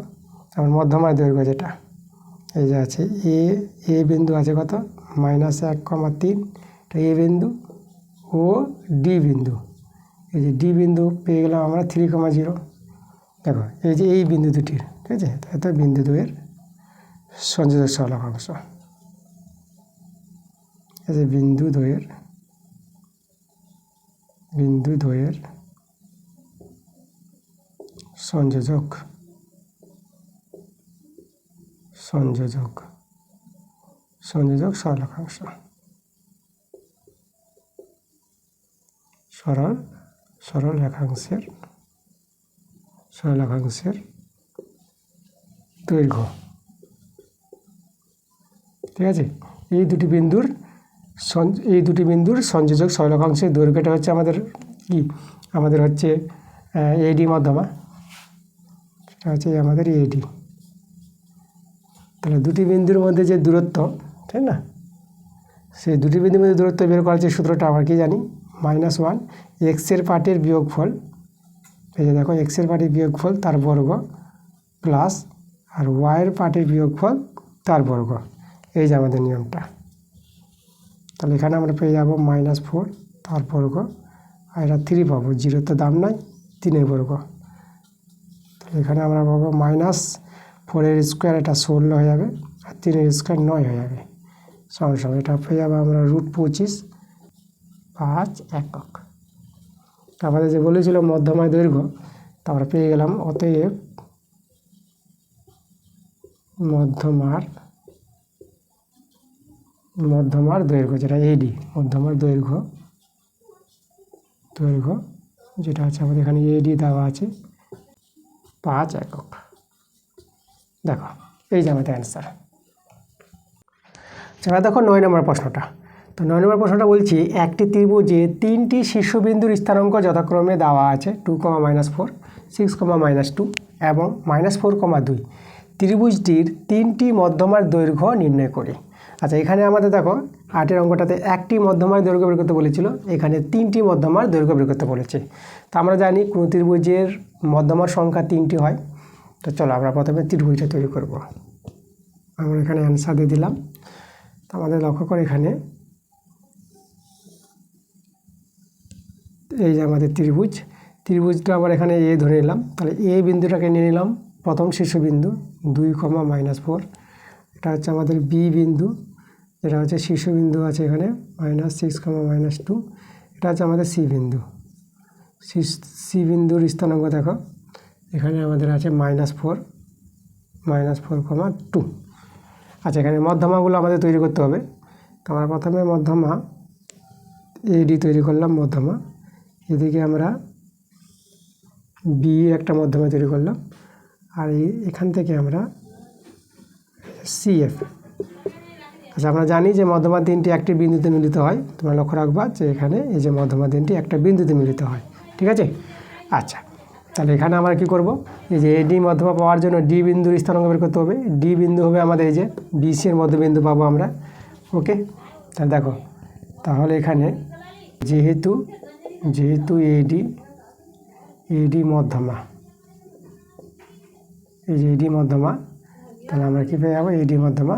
আমার মধ্যমার দৈর্ঘ্য যেটা এই যে আছে, এ বিন্দু আছে কত, -1,3, এটা এ বিন্দু, ও ডি বিন্দু, এই যে ডি বিন্দু পেয়ে গেলাম আমরা 3,0। দেখো এই যে এই বিন্দু দুটির, ঠিক আছে, এত বিন্দু দ্বয়ের সংযোজক সহলকাংশ, এই যে বিন্দু দ্বয়ের সংযোজক সরলকাংশ, সরল রেখাংশের দৈর্ঘ্য, ঠিক আছে। এই দুটি বিন্দুর সংযোজক সরলকাংশের দৈর্ঘ্যটা হচ্ছে আমাদের কি, আমাদের হচ্ছে এডি মধ্যমা, সেটা হচ্ছে আমাদের এডি। তাহলে দুটি বিন্দুর মধ্যে যে দূরত্ব, ঠিক না, সেই দুটি বিন্দুর মধ্যে দূরত্ব বের করার যে সূত্রটা আমরা কি জানি, -1 এক্সের পার্টের বিয়োগফল, এই যে দেখো এক্সের পার্টের বিয়োগফল তার বর্গ প্লাস আর ওয়াইয়ের পার্টের বিয়োগফল তার বর্গ, এই যে আমাদের নিয়মটা। তাহলে এখানে আমরা পেয়ে যাবো -4 তার বর্গ, আর এটা 3 পাবো, 0 তো দাম নাই, 3 বর্গ। তাহলে এখানে আমরা পাবো -4 স্কোয়ার, এটা 16 হয়ে যাবে, আর 3 স্কোয়ার 9 হয়ে যাবে, সমান এটা পেয়ে যাবো আমরা √25, 5 একক। আমাদের যে বলেছিল মধ্যমার দৈর্ঘ্য, তা আমরা পেয়ে গেলাম, অতএব মধ্যমার দৈর্ঘ্য যেটা এডি, মধ্যমার দৈর্ঘ্য যেটা আছে আমাদের এখানে এডি দেওয়া আছে 5 একক। দেখো এই যে আমাদের অ্যান্সার। এবার দেখো 9 নম্বর প্রশ্নটা। তো 9 নম্বর প্রশ্নটা বলছি, একটি ত্রিভুজে 3টি শীর্ষবিন্দুর স্থানাঙ্ক যথাক্রমে দেওয়া আছে 2, -4, 6, -2 এবং -4, 2। ত্রিভুজটির 3টি মধ্যমার দৈর্ঘ্য নির্ণয় করি। আচ্ছা, এখানে আমাদের দেখো 8এর অঙ্কটাতে একটি মধ্যমার দৈর্ঘ্য বের করতে বলেছিল, এখানে 3টি মধ্যমার দৈর্ঘ্য বের করতে বলেছে। তো আমরা জানি কোনো ত্রিভুজের মধ্যমার সংখ্যা 3টি হয়। তো চলো আমরা প্রথমে ত্রিভুজটা তৈরি করব। আমরা এখানে অ্যান্সার দিয়ে দিলাম। তো আমাদের লক্ষ্য করে এখানে এই যে আমাদের ত্রিভুজটা আবার এখানে এ ধরে নিলাম। তাহলে এ বিন্দুটাকে নিয়ে নিলাম প্রথম শীর্ষবিন্দু 2, -4, এটা হচ্ছে আমাদের বি বিন্দু, এটা হচ্ছে শীর্ষবিন্দু আছে এখানে -6, -2, এটা হচ্ছে আমাদের সি বিন্দু। সি বিন্দুর স্থানাঙ্ক দেখো এখানে আমাদের আছে -4, -4, 2। আচ্ছা, এখানে মধ্যমাগুলো আমাদের তৈরি করতে হবে। তো আমরা প্রথমে মধ্যমা এডি তৈরি করলাম, মধ্যমা। এদিকে আমরা বি একটা মধ্যমা তৈরি করলাম, আর এখান থেকে আমরা সিএফ। আচ্ছা, আমরা জানি যে মধ্যমা 3টি একটি বিন্দুতে মিলিত হয়। তোমরা লক্ষ্য রাখবা যে এখানে এই যে মধ্যমা 3টি একটা বিন্দুতে মিলিত হয়, ঠিক আছে। আচ্ছা, তাহলে এখানে আমরা কি করব, এই যে এডি মধ্যমা পাওয়ার জন্য ডি বিন্দুর স্থানাঙ্ক বের করতে হবে। ডি বিন্দু হবে আমাদের এই যে বিসি এর মধ্যবিন্দু পাবো আমরা, ওকে। তাহলে দেখো, তাহলে এখানে যেহেতু এডি মধ্যমা, এই যে এডি মধ্যমা, তাহলে আমরা কী পেয়ে যাবো, এডি মধ্যমা।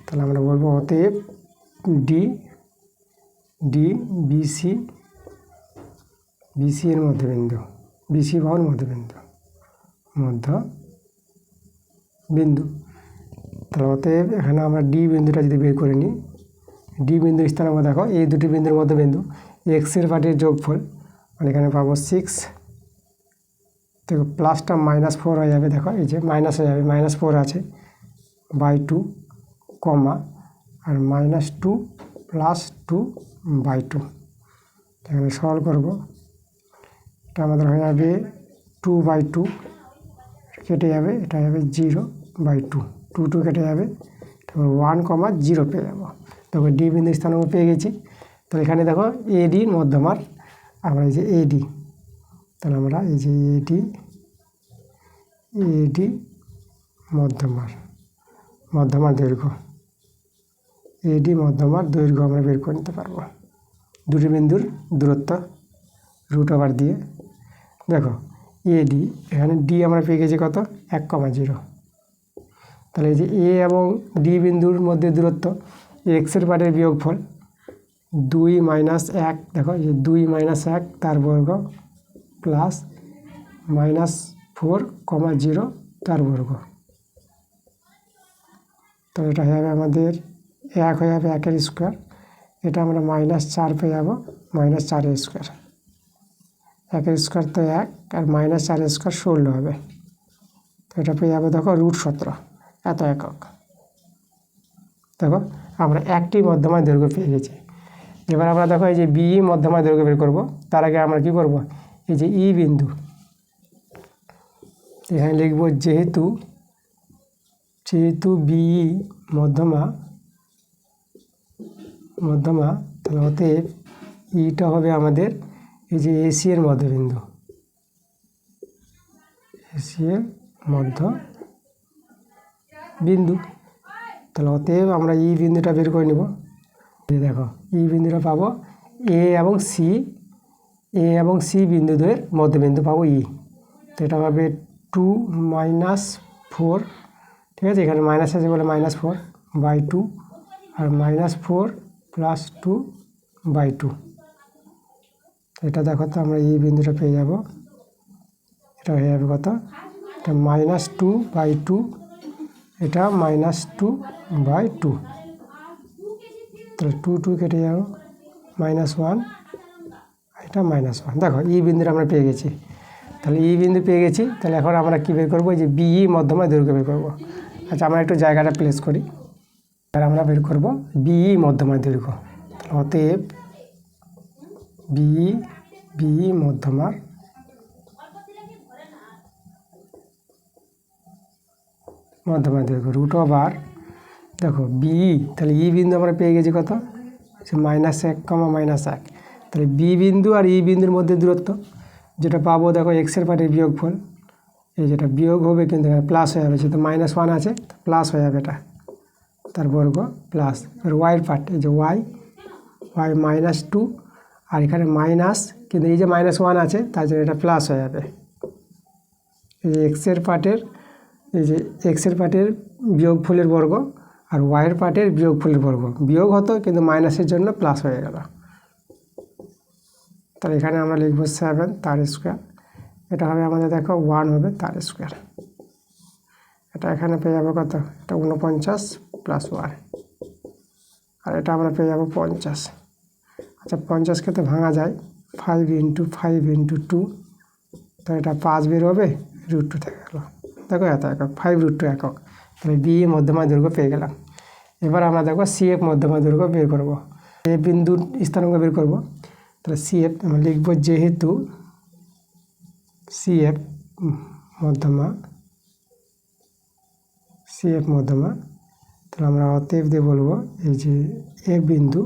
তাহলে আমরা বলবো অতএব ডি বিসি বিসি এর মধ্যবিন্দু, বিসি বাহুর মধ্যবিন্দু, মধ্যবিন্দু। তাহলে অতএব এখানে আমরা ডি বিন্দুটা যদি বের করে নিই, ডি বিন্দুর স্থানাঙ্ক দেখো এই দুটি বিন্দুর মধ্যবিন্দু, এক্সের পাটির যোগফল, মানে এখানে পাবো 6, দেখো প্লাসটা -4 হয়ে যাবে, দেখো এই যে মাইনাস হয়ে যাবে, -4 আছে /2 কমা আর -2 + 2/2। এখানে সরল করব, এটা আমাদের হয়ে যাবে 2/2, কেটে যাবে, এটা যাবে 0/2, 2 কেটে যাবে, তারপর 1,0 পেয়ে যাবো। দেখো ডি বিন্দু স্থানাঙ্ক পেয়ে গেছি। তো এখানে দেখো এডির মধ্যমার, আমরা এই যে এডি, তাহলে আমরা এই যে এডি মধ্যমার দৈর্ঘ্য, এডি মধ্যমার দৈর্ঘ্য আমরা বের করে নিতে পারবো। দুটি বিন্দুর দূরত্ব √ওভার দিয়ে, দেখো এডি, এখানে ডি আমরা পেয়ে গেছি কত, 1,0। তাহলে এই যে এ এবং ডি বিন্দুর মধ্যে দূরত্ব, এক্সের পাটের বিয়োগফল 2 - 1, দেখো এই 2 - 1 তার বর্গ প্লাস -4,0 তার বর্গ। তো এটা হয়ে যাবে আমাদের 1 হয়ে যাবে 1 এর স্কোয়ার, এটা আমরা -4 পেয়ে যাবো, -4 এর স্কোয়ার, 1 এর স্কোয়ার তো 1 আর -4 এর স্কোয়ার 16 হবে। তো এটা পেয়ে যাবো দেখো √17 এত একক। দেখো আমরা একটি মধ্যমার দৈর্ঘ্য পেয়ে গেছি। এবার আমরা দেখো এই যে বিই মধ্যমার দৈর্ঘ্য বের করবো, তার আগে আমরা কি করব, এই যে ই বিন্দু, এখানে লিখব যেহেতু বিই মধ্যমা, তাহলে অতএব ইটা হবে আমাদের এই যে এসি এর মধ্যবিন্দু, এসি এর মধ্যবিন্দু। তাহলে অতএব আমরা ই বিন্দুটা বের করে নেব। দেখো ই বিন্দুটা পাবো এ এবং সি বিন্দুদের মধ্যবিন্দু পাবো ই। তো এটা হবে 2 - 4, ঠিক আছে, এখানে মাইনাস আছে বলে -4/2 আর -4 + 2/2। এটা দেখো তো আমরা এই বিন্দুটা পেয়ে যাব, এটা হয়ে যাবে কত, এটা -2/2, এটা -2/2, তাহলে 2 কেটে যাবো, -1, এটা -1। দেখো এই বিন্দুটা আমরা পেয়ে গেছি। তাহলে এই বিন্দু পেয়ে গেছি, তাহলে এখন আমরা কী বের করবো, যে বিই মধ্যমার দৈর্ঘ্য বের করবো। আচ্ছা আমরা একটু জায়গাটা প্লেস করি, আর আমরা বের করবো বিই মধ্যমার দৈর্ঘ্য। অতএব বিই মধ্যমার দৈর্ঘ্য √ওভার, দেখো বিই, তাহলে ই বিন্দু আমরা পেয়ে গেছি কত, -1, -1, তাহলে বি বিন্দু আর ই বিন্দুর মধ্যে দূরত্ব যেটা পাবো, দেখো এক্সের পাটের বিয়োগফল, এই যেটা বিয়োগ হবে কিন্তু প্লাস হয়ে যাবে, যেহেতু -1 আছে প্লাস হয়ে যাবে, এটা তার বর্গ প্লাস, আর ওয়াইয়ের পার্ট এই যে ওয়াই -2, আর এখানে মাইনাস, কিন্তু এই যে -1 আছে তার জন্য এটা প্লাস হয়ে যাবে। এই যে এক্সের পার্টের বিয়োগফলের বর্গ আর ওয়াইয়ের পার্টের বিয়োগফলের বর্গ, বিয়োগ হতো কিন্তু মাইনাসের জন্য প্লাস হয়ে গেল। তাহলে এখানে আমরা লিখব 7 তার স্কোয়ার, এটা হবে আমাদের দেখো 1 হবে তার স্কোয়ার, এটা এখানে পেয়ে যাবো কত, এটা 49 + 1, আর এটা আমরা পেয়ে যাবো 50। আচ্ছা 50কে তো ভাঙা যায়, 5 × 5 × 2, তো এটা 5 বের হবে, √2 থেকে গেলো, দেখো এত একক, 5√2 একক। তাহলে বি মধ্যমার দৈর্ঘ্য পেয়ে গেলাম। এবার আমরা দেখো সিএফ মধ্যমার দৈর্ঘ্য বের করব, এ বিন্দুর স্থানাঙ্ক বের করব। তাহলে সিএফ আমরা লিখব যেহেতু সিএফ মধ্যমা, তাহলে আমরা অতএব দিয়ে বলবো এই যে এ বিন্দু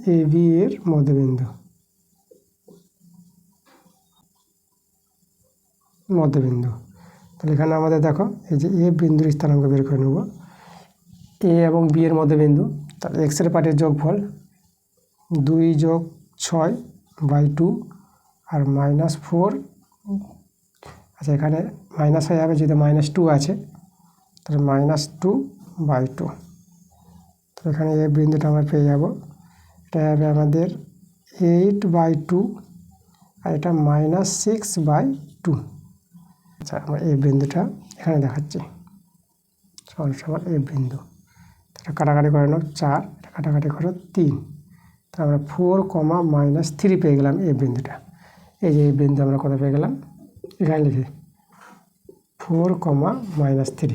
এবি এর মধ্যবিন্দু, তাহলে এখানে আমাদের দেখো এই যে এ বিন্দুর স্থানাঙ্ক বের করে নেব, এ এবং বি এর মধ্যবিন্দু, তাহলে এক্সের পার্টের যোগফল 2 + 6/2 আর -4, আচ্ছা এখানে মাইনাস হয়ে যাবে যেহেতু -2 আছে, তাহলে -2/2। তো এখানে এই বিন্দুটা আমরা পেয়ে যাব, এটা হবে আমাদের 8/2 আর এটা -6/2। আচ্ছা, আমরা এই বিন্দুটা এখানে দেখাচ্ছি সমান সমান এই বিন্দু। এটা কাটাকাটি করে নাও 4, এটা কাটাকাটি করো 3, তা আমরা 4, -3 পেয়ে গেলাম এই বিন্দুটা। এই যে এই বিন্দু আমরা কত পেয়ে গেলাম, এখানে লিখি 4, -3।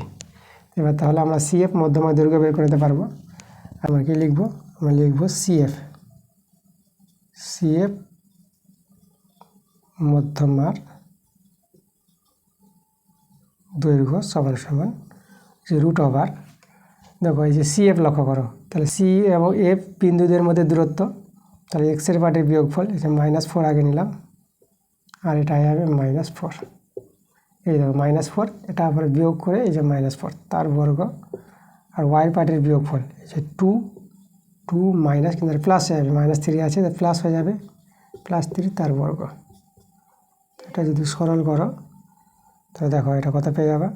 এবার তাহলে আমরা CF মধ্যমা দৈর্ঘ্য বের করে নিতে পারবো। আমরা কি লিখবো, আমরা লিখবো CF মধ্যমার দৈর্ঘ্য সমান সমান যে √, দেখো এই যে CF লক্ষ্য করো, তাহলে C এবং F বিন্দুদের মধ্যে দূরত্ব, তাহলে এক্সের পার্টির বিয়োগফল, এই যে -4 আগে নিলাম আর এটা হবে -4। এই দেখো -4, এটা আবার বিয়োগ করে এই যে -4 তার বর্গ, আর ওয়াই পার্টির বিয়োগফল এই যে 2 মাইনাস, কিন্তু প্লাস হয়ে যাবে, -3 আছে প্লাস হয়ে যাবে, +3 তার বর্গ। এটা যদি সরল করো তাহলে দেখো এটা কত পেয়ে যাবে,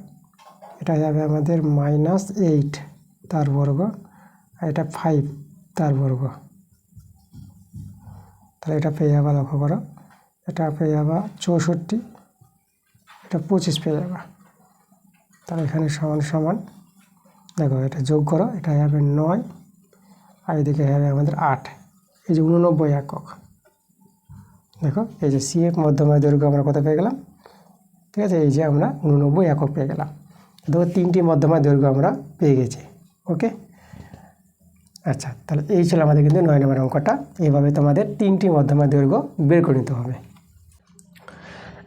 এটা যাবে আমাদের -8 তার বর্গ, আর এটা 5 তার বর্গ। তাহলে এটা পেয়ে যাবা, লক্ষ্য করো এটা পেয়ে যাবা 64, এটা 25 পেয়ে যাবা। তাহলে এখানে সমান সমান দেখো এটা যোগ করো, এটা যাবে 9 আর এদিকে হবে আমাদের 8, এই যে 89 একক। দেখো এই যে CF মধ্যমা দৈর্ঘ্য আমরা কত পেয়ে গেলাম, ঠিক আছে, এই যে আমরা 89 একক পেয়ে গেলাম। দেখো 3টি মধ্যমা দৈর্ঘ্য আমরা পেয়ে গেছি। ওকে, আচ্ছা, তাহলে এই ছিল আমাদের কিন্তু 9 নম্বর অঙ্কটা। এইভাবে তোমাদের 3টি মধ্যমা দৈর্ঘ্য বের করে নিতে হবে।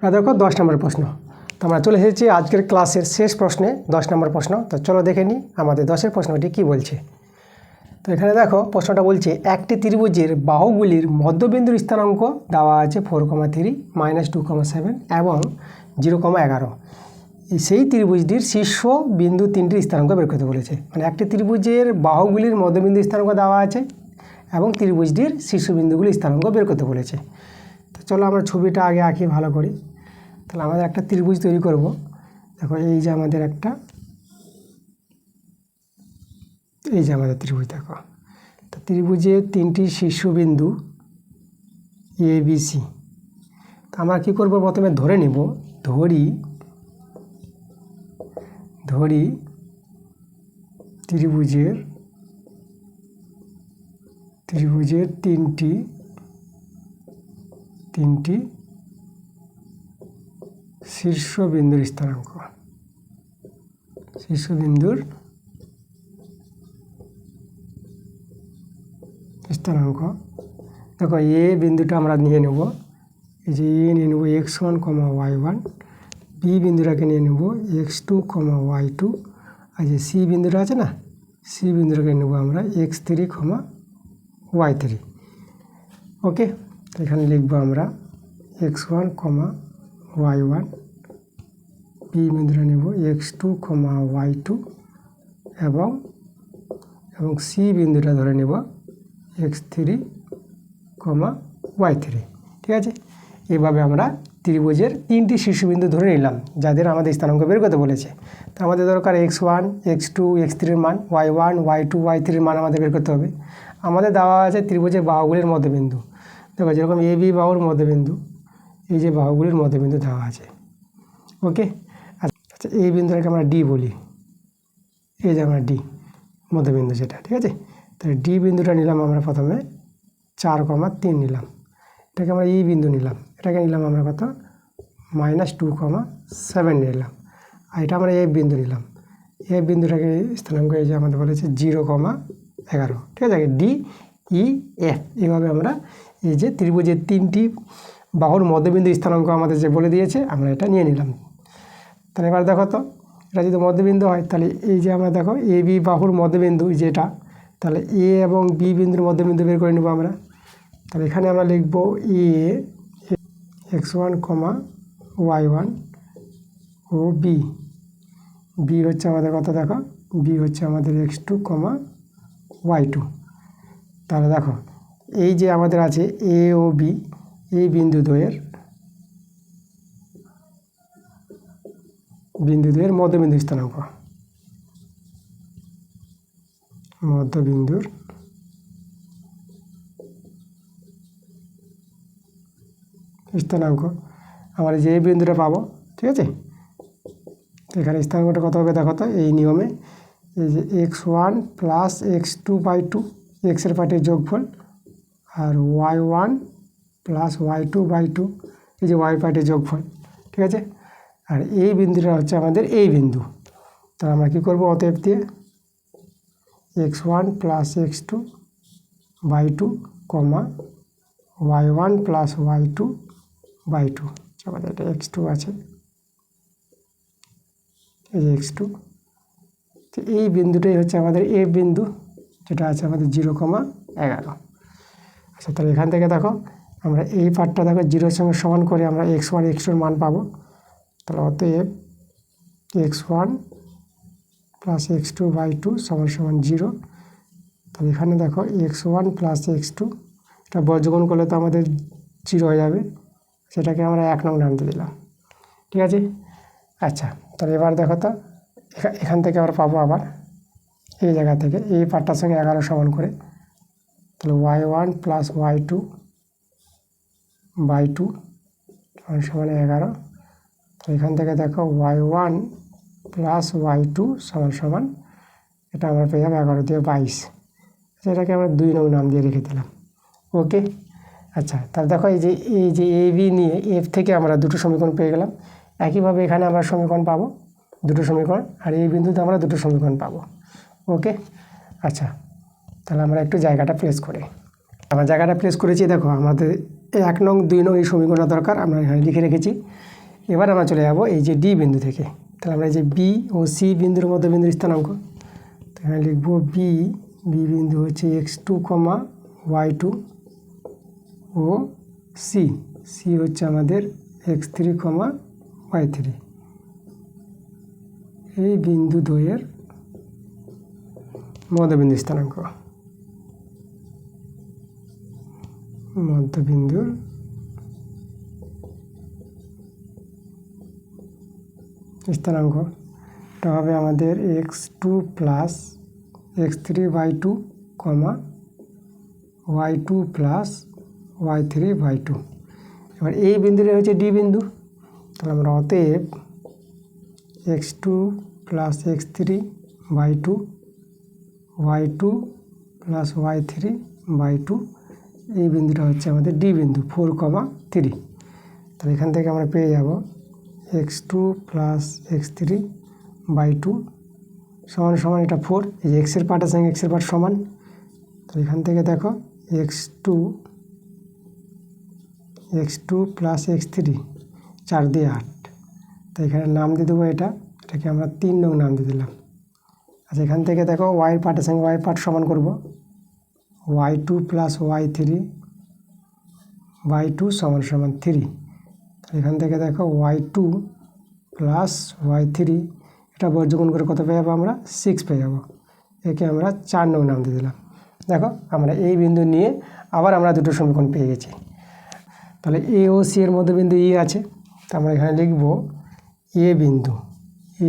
আর দেখো 10 নম্বর প্রশ্ন, তো আমরা চলে এসেছি আজকের ক্লাসের শেষ প্রশ্নে, 10 নম্বর প্রশ্ন। তো চলো দেখে নিই আমাদের 10এর প্রশ্নটি কী বলছে। তো এখানে দেখো প্রশ্নটা বলছে, একটি ত্রিভুজের বাহুগুলির মধ্যবিন্দুর স্থানাঙ্ক দেওয়া আছে 4,3, -2,7 এবং 0,11। সেই ত্রিভুজটির শীর্ষ বিন্দু 3টির স্থানাঙ্ক বের করতে বলেছে। মানে একটি ত্রিভুজের বাহুগুলির মধ্যবিন্দু স্থানাঙ্ক দেওয়া আছে এবং ত্রিভুজটির শীর্ষবিন্দুগুলির স্থানাঙ্ক বের করতে বলেছে। তো চলো আমরা ছবিটা আগে আঁকি ভালো করি। তাহলে আমাদের একটা ত্রিভুজ তৈরি করব। দেখো এই যে আমাদের একটা, এই যে আমাদের ত্রিভুজ, দেখো তো ত্রিভুজের 3টি শীর্ষবিন্দু ABC। তো আমরা কী করব, প্রথমে ধরে নিব, ধরি ত্রিভুজের 3টি শীর্ষবিন্দুর স্থানাঙ্ক, দেখো এ বিন্দুটা আমরা নিয়ে নেব, এই যে এ নিয়ে নেব x1, y1, বি বিন্দুটাকে নিয়ে নেব x2, y2, আর যে সি বিন্দুটা আছে না, সি বিন্দুটাকে নেব আমরা x3, y3। ওকে, এখানে লিখব আমরা x1, y1, বি বিন্দুটা নেব x2, y2 এবং সি বিন্দুটা ধরে নেব x3, y3। ঠিক আছে, এভাবে আমরা ত্রিভুজের 3টি শীর্ষবিন্দু ধরে নিলাম যাদের আমাদের স্থানাঙ্ক বের করতে বলেছে। তো আমাদের দরকার x1, x2, x3-এর মান, y1, y2, y3-এর মান আমাদের বের করতে হবে। আমাদের দেওয়া আছে ত্রিভুজের বাহুগুলির মধ্যবিন্দু। দেখো যেরকম AB বাহুর মধ্যবিন্দু, এই যে বাহুগুলির মধ্যবিন্দু দেওয়া আছে। ওকে, আচ্ছা এই বিন্দুটাকে আমরা ডি বলি, এই যে আমরা ডি মধ্যবিন্দু যেটা, ঠিক আছে। তাহলে ডি বিন্দুটা নিলাম আমরা প্রথমে 4,3 নিলাম, এটাকে আমরা ই বিন্দু নিলাম, এটাকে নিলাম আমরা কত -2,7 নিলাম, আর এটা আমরা এফ বিন্দু নিলাম, এফ বিন্দুটাকে স্থানাঙ্ক এই যে আমাদের বলেছে 0,11। ঠিক আছে, ডি ই এফ, এইভাবে আমরা এই যে ত্রিভুজের 3টি বাহুর মধ্যবিন্দু স্থানাঙ্ক আমাদের যে বলে দিয়েছে আমরা এটা নিয়ে নিলাম। তাহলে এবার দেখো তো এটা যদি মধ্যবিন্দু হয়, তাহলে এই যে আমরা দেখো এ বি বাহুর মধ্যবিন্দু যেটা, তাহলে এ এবং বি বিন্দুর মধ্যবিন্দু বের করে নেব আমরা। তাহলে এখানে আমরা লিখব এ x1, y1 ও বি হচ্ছে আমাদের কত, দেখো বি হচ্ছে আমাদের x2, y2। তাহলে দেখো এই যে আমাদের আছে এ ও বি, এই বিন্দু দ্বয়ের মধ্যবিন্দু স্থানাঙ্ক, মধ্যবিন্দুর স্থানাঙ্ক আমরা যে এই বিন্দুটা পাবো, ঠিক আছে। এখানে স্থানাঙ্কটা কত হবে দেখো তো, এই নিয়মে এই যে x1 প্লাস x2/2 এক্সের পার্টির যোগফল আর y1 প্লাস y2/2 এই যে y পার্টির যোগফল, ঠিক আছে। আর এই বিন্দুটা হচ্ছে আমাদের এই বিন্দু। তো আমরা কী করবো, অতএব দিয়ে x1 প্লাস x2/2 কমা y1 প্লাস y2/2, আমাদের এটা x2 আছে, এই যে x2। তো এই বিন্দুটাই হচ্ছে আমাদের এ বিন্দু, যেটা আছে আমাদের 0,11। আচ্ছা, তাহলে এখান থেকে দেখো আমরা এই পার্টটা দেখো 0-এর সঙ্গে সমান করে আমরা x1 x2 এর মান পাবো। তাহলে অতএব x1 প্লাস x2/2 সমান 0। তাহলে এখানে দেখো x1 প্লাস x2 এটা বর্গমূল করলে তো আমাদের 0 হয়ে যাবে, সেটাকে আমরা 1 নং নামতে দিলাম, ঠিক আছে। আচ্ছা, তাহলে এবার দেখো তো এখান থেকে আমরা পাবো আবার এই জায়গা থেকে এই পার্টটার সঙ্গে 11 সমান করে, তাহলে y1 প্লাস y2/2 সমান 11। তো এখান থেকে দেখো y1 প্লাস y2 সমান এটা আমরা পেয়ে যাবো 11 দিয়ে 22। এটাকে আমরা 2 নং নাম দিয়ে রেখে দিলাম, ওকে। আচ্ছা, তাহলে দেখো এই যে এ বি নিয়ে এফ থেকে আমরা দুটো সমীকরণ পেয়ে গেলাম। একইভাবে এখানে আমরা সমীকরণ পাবো, দুটো সমীকরণ, আর এই বিন্দুতে আমরা দুটো সমীকরণ পাবো, ওকে। আচ্ছা, তাহলে আমরা একটু জায়গাটা প্লেস করি। আমরা জায়গাটা প্লেস করেছি, দেখো আমাদের 1 নং 2 নং এই সমীকরণটা দরকার, আমরা এখানে লিখে রেখেছি। এবার আমরা চলে যাবো এই যে ডি বিন্দু থেকে। তাহলে আমরা এই যে বি ও সি বিন্দুর মধ্যে বিন্দুর স্থানাঙ্ক, এখানে লিখবো বি বিন্দু হচ্ছে x2, y2 ও সি হচ্ছে আমাদের x3, y3। এই বিন্দু দ্বয়ের মধ্যবিন্দু স্থানাঙ্ক, মধ্যবিন্দুর স্থানাঙ্ক এটা হবে আমাদের x2 plus x3/2 y2 plus y3/2। এবার এই বিন্দুটা হচ্ছে ডি বিন্দু। তাহলে আমরা অতএব x2 plus x3/2 y2 plus y3/2 এই বিন্দুটা হচ্ছে আমাদের ডি বিন্দু 4,3। তাহলে এখান থেকে আমরা পেয়ে যাব x2 প্লাস x3/2 সমান এটা 4, এই যে এক্সের পার্টের সঙ্গে এক্সের পার্ট সমান। তাহলে এখান থেকে দেখো x2 প্লাস x3 4 দিয়ে 8। তো এখানে নাম দিয়ে দেবো এটাকে আমরা 3 নং নাম দিয়ে দিলাম। আচ্ছা, এখান থেকে দেখো ওয়াই পার্টের সঙ্গে ওয়াই পার্ট সমান করব, y2 প্লাস y3/2 সমান 3। এখান থেকে দেখো y2 প্লাস y3 এটা বর্গমূল করে কত পেয়ে যাবো আমরা 6 পেয়ে যাবো। একে আমরা 4 নং নাম দিয়ে দিলাম। দেখো আমরা এই বিন্দু নিয়ে আবার আমরা দুটো সমীকরণ পেয়ে গেছি। তাহলে এ ও সি এর মধ্যে বিন্দু ই আছে, তো আমরা এখানে লিখব এ বিন্দু,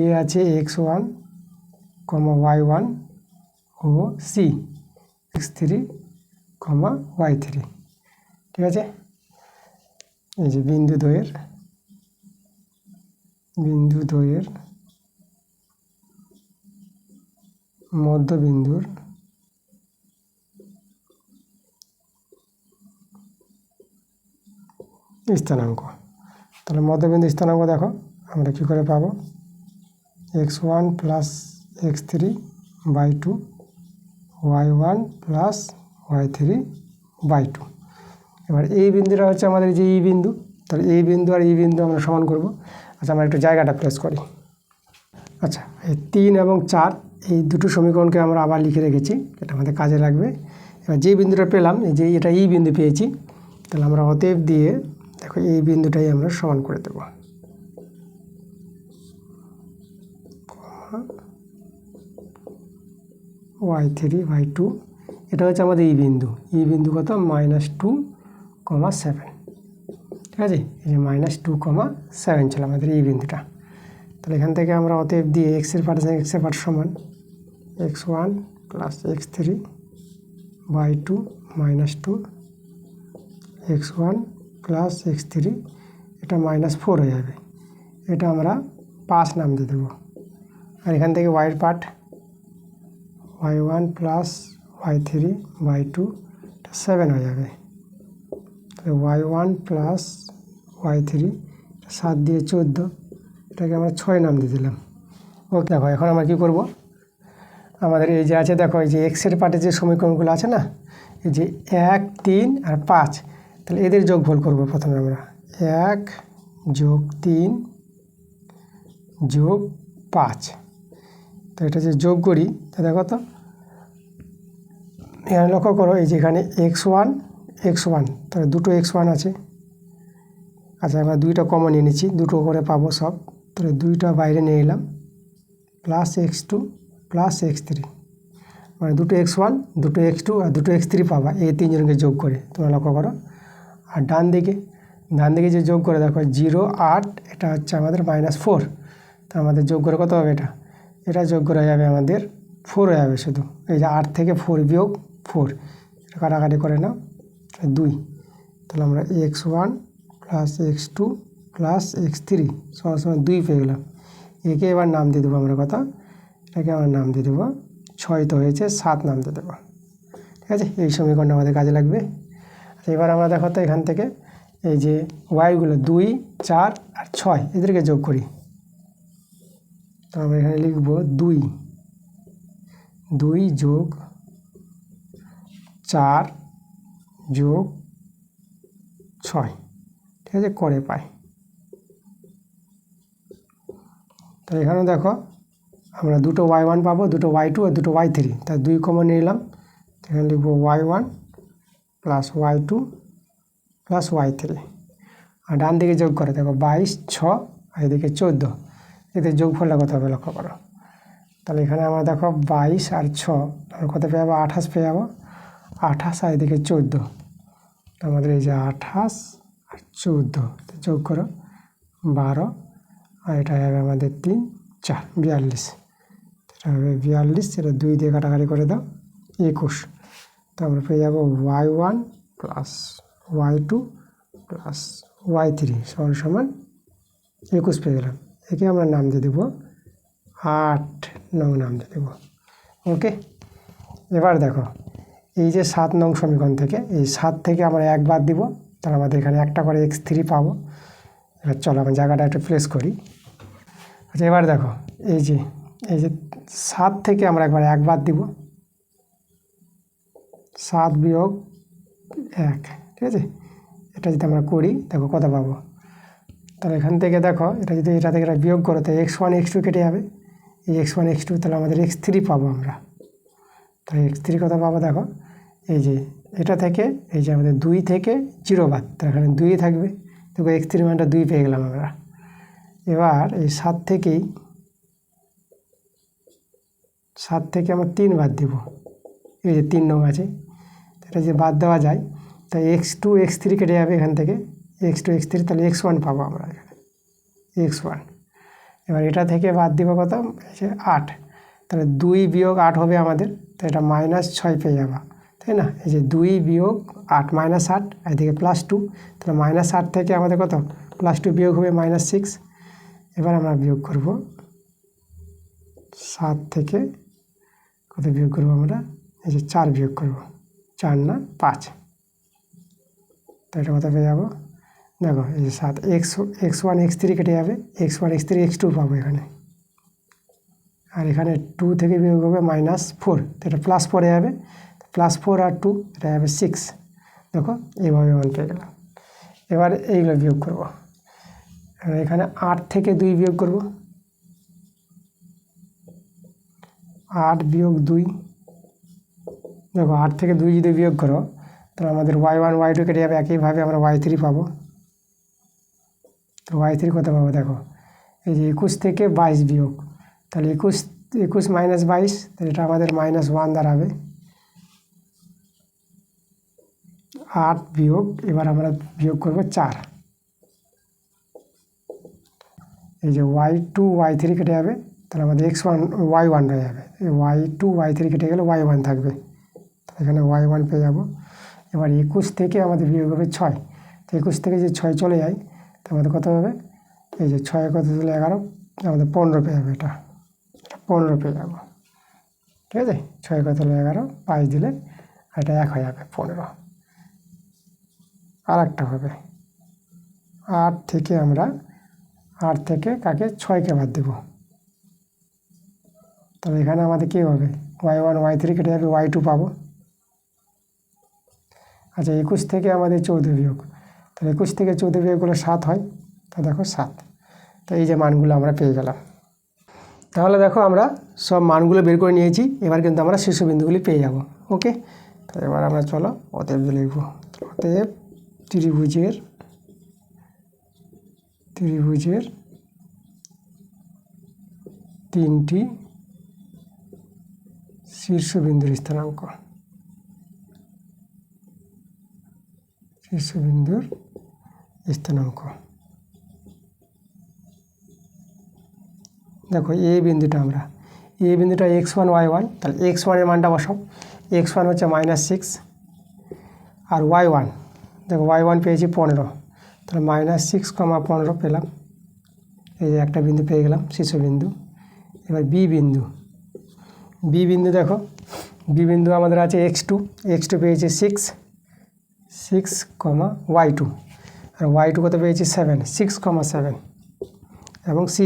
এ আছে x1, y1 ও সি x3, y3, ঠিক আছে। এই যে বিন্দু দ্বয়ের মধ্যবিন্দুর স্থানাঙ্ক। তাহলে মধ্যবিন্দু স্থানাঙ্ক দেখো আমরা কী করে পাবো, x1 plus x3/2 y1 plus y3/2। এবার এই বিন্দুটা হচ্ছে আমাদের যে ই বিন্দু, তাহলে এই বিন্দু আর এই বিন্দু আমরা সমান করব। আচ্ছা, আমরা একটু জায়গাটা প্লেস করি। আচ্ছা, এই 3 এবং 4 এই দুটো সমীকরণকে আমরা আবার লিখে রেখেছি, এটা আমাদের কাজে লাগবে। এবার যে বিন্দুটা পেলাম, এই যে এটা ই বিন্দু পেয়েছি, তাহলে আমরা অতএব দিয়ে দেখো এই বিন্দুটাই আমরা সমান করে দেব, y3/2। এটা হচ্ছে আমাদের ই বিন্দু কত -2,7, ঠিক আছে। এই যে -2,7 ছিল আমাদের এই বিন্দুটা। তাহলে এখান থেকে আমরা অতএব দিয়ে এক্সের পার্ট সমান x1 plus x3/2 -2 x1 plus x3, এটা -4 হয়ে যাবে, এটা আমরা 5 নাম দিয়ে দেবো। আর এখান থেকে y এর part y1 plus y3 y2, এটা 7 হয়ে যাবে। y1 প্লাস y3, 7 দিয়ে 14, এটাকে আমরা 6 নাম দিয়ে দিলাম। ওকে, দেখো এখন আমরা কী করব, আমাদের এই যে আছে দেখো, এই যে এক্সের পার্টে যে সমীকরণগুলো আছে না, এই যে 1 3 আর 5, তাহলে এদের যোগফল করব প্রথমে আমরা। 1 যোগ 3 যোগ 5, তো এটা যে যোগ করি, তা দেখো তো এখানে লক্ষ্য করো, এই যে এখানে x1 তাহলে দুটো x1 আছে। আচ্ছা, আমরা দুইটা কমন নিয়ে নিচ্ছি, দুটো করে পাবো সব, তাহলে দুইটা বাইরে নিয়ে এলাম, প্লাস x2 প্লাস x3, মানে দুটো x1 দুটো x2 আর দুটো x3 পাবা এই তিনজনকে যোগ করে, তোমরা লক্ষ্য করো। আর ডান দিকে যে যোগ করে দেখো 0 8, এটা হচ্ছে আমাদের -4, তো আমাদের যোগ করে কত হবে, এটা যোগ করা যাবে আমাদের 4 হয়ে যাবে শুধু। এই যে 8 থেকে 4 বিয়োগ 4, এটা কাটাকাটি করে নাও, 2, তাহলে আমরা x1 plus x2 plus x3 সমান 2 পেয়ে গেলাম। একে এবার নাম দিয়ে দেবো আমরা কত, এটাকে আমরা নাম দিয়ে দেবো 6, তো হয়েছে 7 নাম দিয়ে দেবো। ঠিক আছে, এই সমীকরণটা আমাদের কাজে লাগবে। আচ্ছা, এবার আমরা দেখো তো এখান থেকে এই যে ওয়াইগুলো 2 4 আর 6 এদেরকে যোগ করি, তো আমরা এখানে লিখব 2 যোগ 4 যোগ 6, ঠিক আছে, করে পাই। তো এখানে দেখো আমরা দুটো y1 পাবো, দুটো y2 আর দুটো y3, তাই 2 কমন নিলাম, এখানে লিখবো y1 plus y2 plus y3। আর ডান দিকে যোগ করে দেখো 22 6 আর এদিকে 14, এতে যোগফলটা কত হবে লক্ষ্য করো। তাহলে এখানে আমরা দেখো 22 আর 6, আমরা কত পেয়ে যাবো, 28 পেয়ে যাবো। 28 আর এদিকে 14, আমাদের এই যে 28 আর 14 যোগ করো 12, আর এটা হবে আমাদের 3 4 42, এটা হবে 42, এটা 2 দিয়ে কাটাকাটি করে দাও 21, তো আমরা পেয়ে যাবো y1 plus y2 plus y3 সমান 21 পেয়ে গেলাম। একে আমরা নাম দিয়ে দেবো 8 নং নাম দিয়ে দেবো। ওকে, এবার দেখো এই যে 7 নং সমীকরণ থেকে, এই 7 থেকে আমরা 1 বাদ দিব, তাহলে আমাদের এখানে একটা করে x3 পাবো। এবার চলো আমি জায়গাটা একটু প্লেস করি। আচ্ছা, এবার দেখো এই যে 7 থেকে আমরা একবার 1 বাদ দিব, 7 বিয়োগ 1, ঠিক আছে, এটা যদি আমরা করি দেখো কত পাবো। তাহলে এখান থেকে দেখো এটা যদি এটা থেকে এটা বিয়োগ করো, তাহলে x1 x2 কেটে যাবে, এই x1 x2, তাহলে আমাদের x3 পাবো আমরা। তাহলে x3 কত পাবো দেখো, এই যে এটা থেকে এই যে আমাদের 2 থেকে 0 বাদ, তাহলে এখানে 2 থাকবে, দেখো x3 মানটা 2 পেয়ে গেলাম আমরা। এবার এই 7 থেকে আমরা 3 বাদ দিব, এই যে 3 নং আছে, এটা যে বাদ দেওয়া যায়, তাই x2 x3 কেটে যাবে এখান থেকে, x2 x3, তাহলে x1 পাবো আমরা এখানে, x1। এবার এটা থেকে বাদ দিব কত, এই যে 8, তাহলে 2 বিয়োগ 8 হবে আমাদের, তো এটা -6 পেয়ে যাবা, তাই না। এই যে 2 বিয়োগ 8 -8, এদিকে +2, তাহলে -8 থেকে আমাদের কত, +2 বিয়োগ হবে -6। এবার আমরা বিয়োগ করব 7 থেকে কত বিয়োগ করব আমরা, এই যে 4 বিয়োগ করব, 4 না 5, তো এটা কত পেয়ে যাবো দেখো, এই যে 7 x1 x3 কেটে যাবে, x1 x3 x2 পাবো এখানে, আর এখানে 2 থেকে বিয়োগ হবে -4, তো এটা প্লাস পড়ে যাবে, +4 আর 2, এটা হবে 6, দেখো এইভাবে মান পেয়ে গেলাম। এবার এইগুলো বিয়োগ করব, এখানে 8 থেকে 2 বিয়োগ করব, 8 বিয়োগ 2, দেখো 8 থেকে 2 যদি বিয়োগ করো, তাহলে আমাদের y1 y2 কেটে যাবে, একইভাবে আমরা y3 পাবো। তো y3 কত পাবো দেখো, এই যে 21 থেকে 22 বিয়োগ, তাহলে 21 -22, তাহলে এটা আমাদের -1 দাঁড়াবে। 8 বিয়োগ, এবার আমরা বিয়োগ করব 4, এই যে y2 y3 কেটে যাবে, তাহলে আমাদের x1 y1 হয়ে যাবে, এই y2 y3 কেটে গেলে y1 থাকবে, এখানে y1 পেয়ে যাব। এবার 21 থেকে আমাদের বিয়োগ হবে 6, তো 21 থেকে যে 6 চলে যায় তো আমাদের কত হবে, এই যে 6 কত হলো 11, আমাদের 15 পেয়ে যাবে, এটা 15 পেয়ে যাবো। ঠিক আছে, 6 কত হলো 11, 5 দিলে এটা 1 হয়ে যাবে 15। আর একটা হবে 8 থেকে আমরা 8 থেকে কাকে 6কে বাদ দেবো, তবে এখানে আমাদের কী হবে y1 y3 কেটে যাবে, y2 পাবো। আচ্ছা 21 থেকে আমাদের 14 বিয়োগ, তাহলে 21 থেকে 14 বিয়োগ করলে 7 হয়, তা দেখো 7। তো এই যে মানগুলো আমরা পেয়ে গেলাম। তাহলে দেখো আমরা সব মানগুলো বের করে নিয়েছি, এবার কিন্তু আমরা শীর্ষবিন্দুগুলি পেয়ে যাব। ওকে, তো এবার আমরা চলো অতএব লিখব। অতএব ত্রিভুজের তিনটি শীর্ষবিন্দুর স্থানাঙ্ক, দেখো এই বিন্দুটা আমরা x1 y1, তাহলে x1 এর মানটা বসাও। x1 হচ্ছে -6 আর y1 দেখো y1 পেয়েছি 15, তাহলে -6, 15 পেলাম। এই যে একটা বিন্দু পেয়ে গেলাম শীর্ষবিন্দু। এবার বি বিন্দু দেখো, বি বিন্দু আমাদের আছে x2 পেয়েছি 6, y2, আর y2 কত পেয়েছি 7, 6,7। এবং সি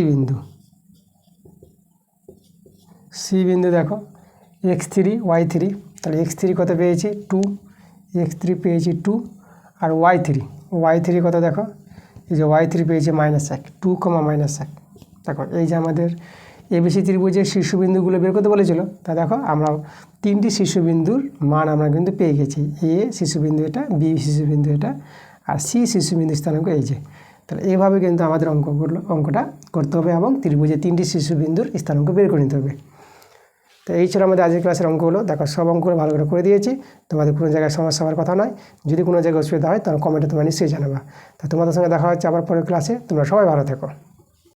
বিন্দু দেখো x3 y3, তাহলে x3 কত পেয়েছি 2, x3 পেয়েছি 2, আর y3 কত দেখো, এই যে y3 পেয়েছি -1, 2, -1। দেখো এই যে আমাদের এবিসি ত্রিভুজের শীর্ষবিন্দুগুলো বের করতে বলেছিল, তা দেখো আমরা তিনটি শীর্ষবিন্দুর মান আমরা কিন্তু পেয়ে গেছি। এ শীর্ষবিন্দু এটা, বি শীর্ষবিন্দু এটা, আর সি শীর্ষবিন্দু স্থানাঙ্ক এই যে। তাহলে এইভাবে কিন্তু আমাদের অঙ্কটা করতে হবে এবং ত্রিভুজের তিনটি শীর্ষবিন্দুর স্থানাঙ্ক বের করে নিতে হবে। তো এই ছিল আমাদের আজকের ক্লাসের অঙ্কগুলো। দেখো সব অঙ্কগুলো ভালো করে দিয়েছি, তোমাদের কোনো জায়গায় সমস্যা হওয়ার কথা নয়। যদি কোনো জায়গায় অসুবিধা হয় তাহলে কমেন্টে তোমরা নিশ্চয়ই জানাবা। তো তোমাদের সঙ্গে দেখা হচ্ছে আবার পরের ক্লাসে। তোমরা সবাই ভালো থেকো।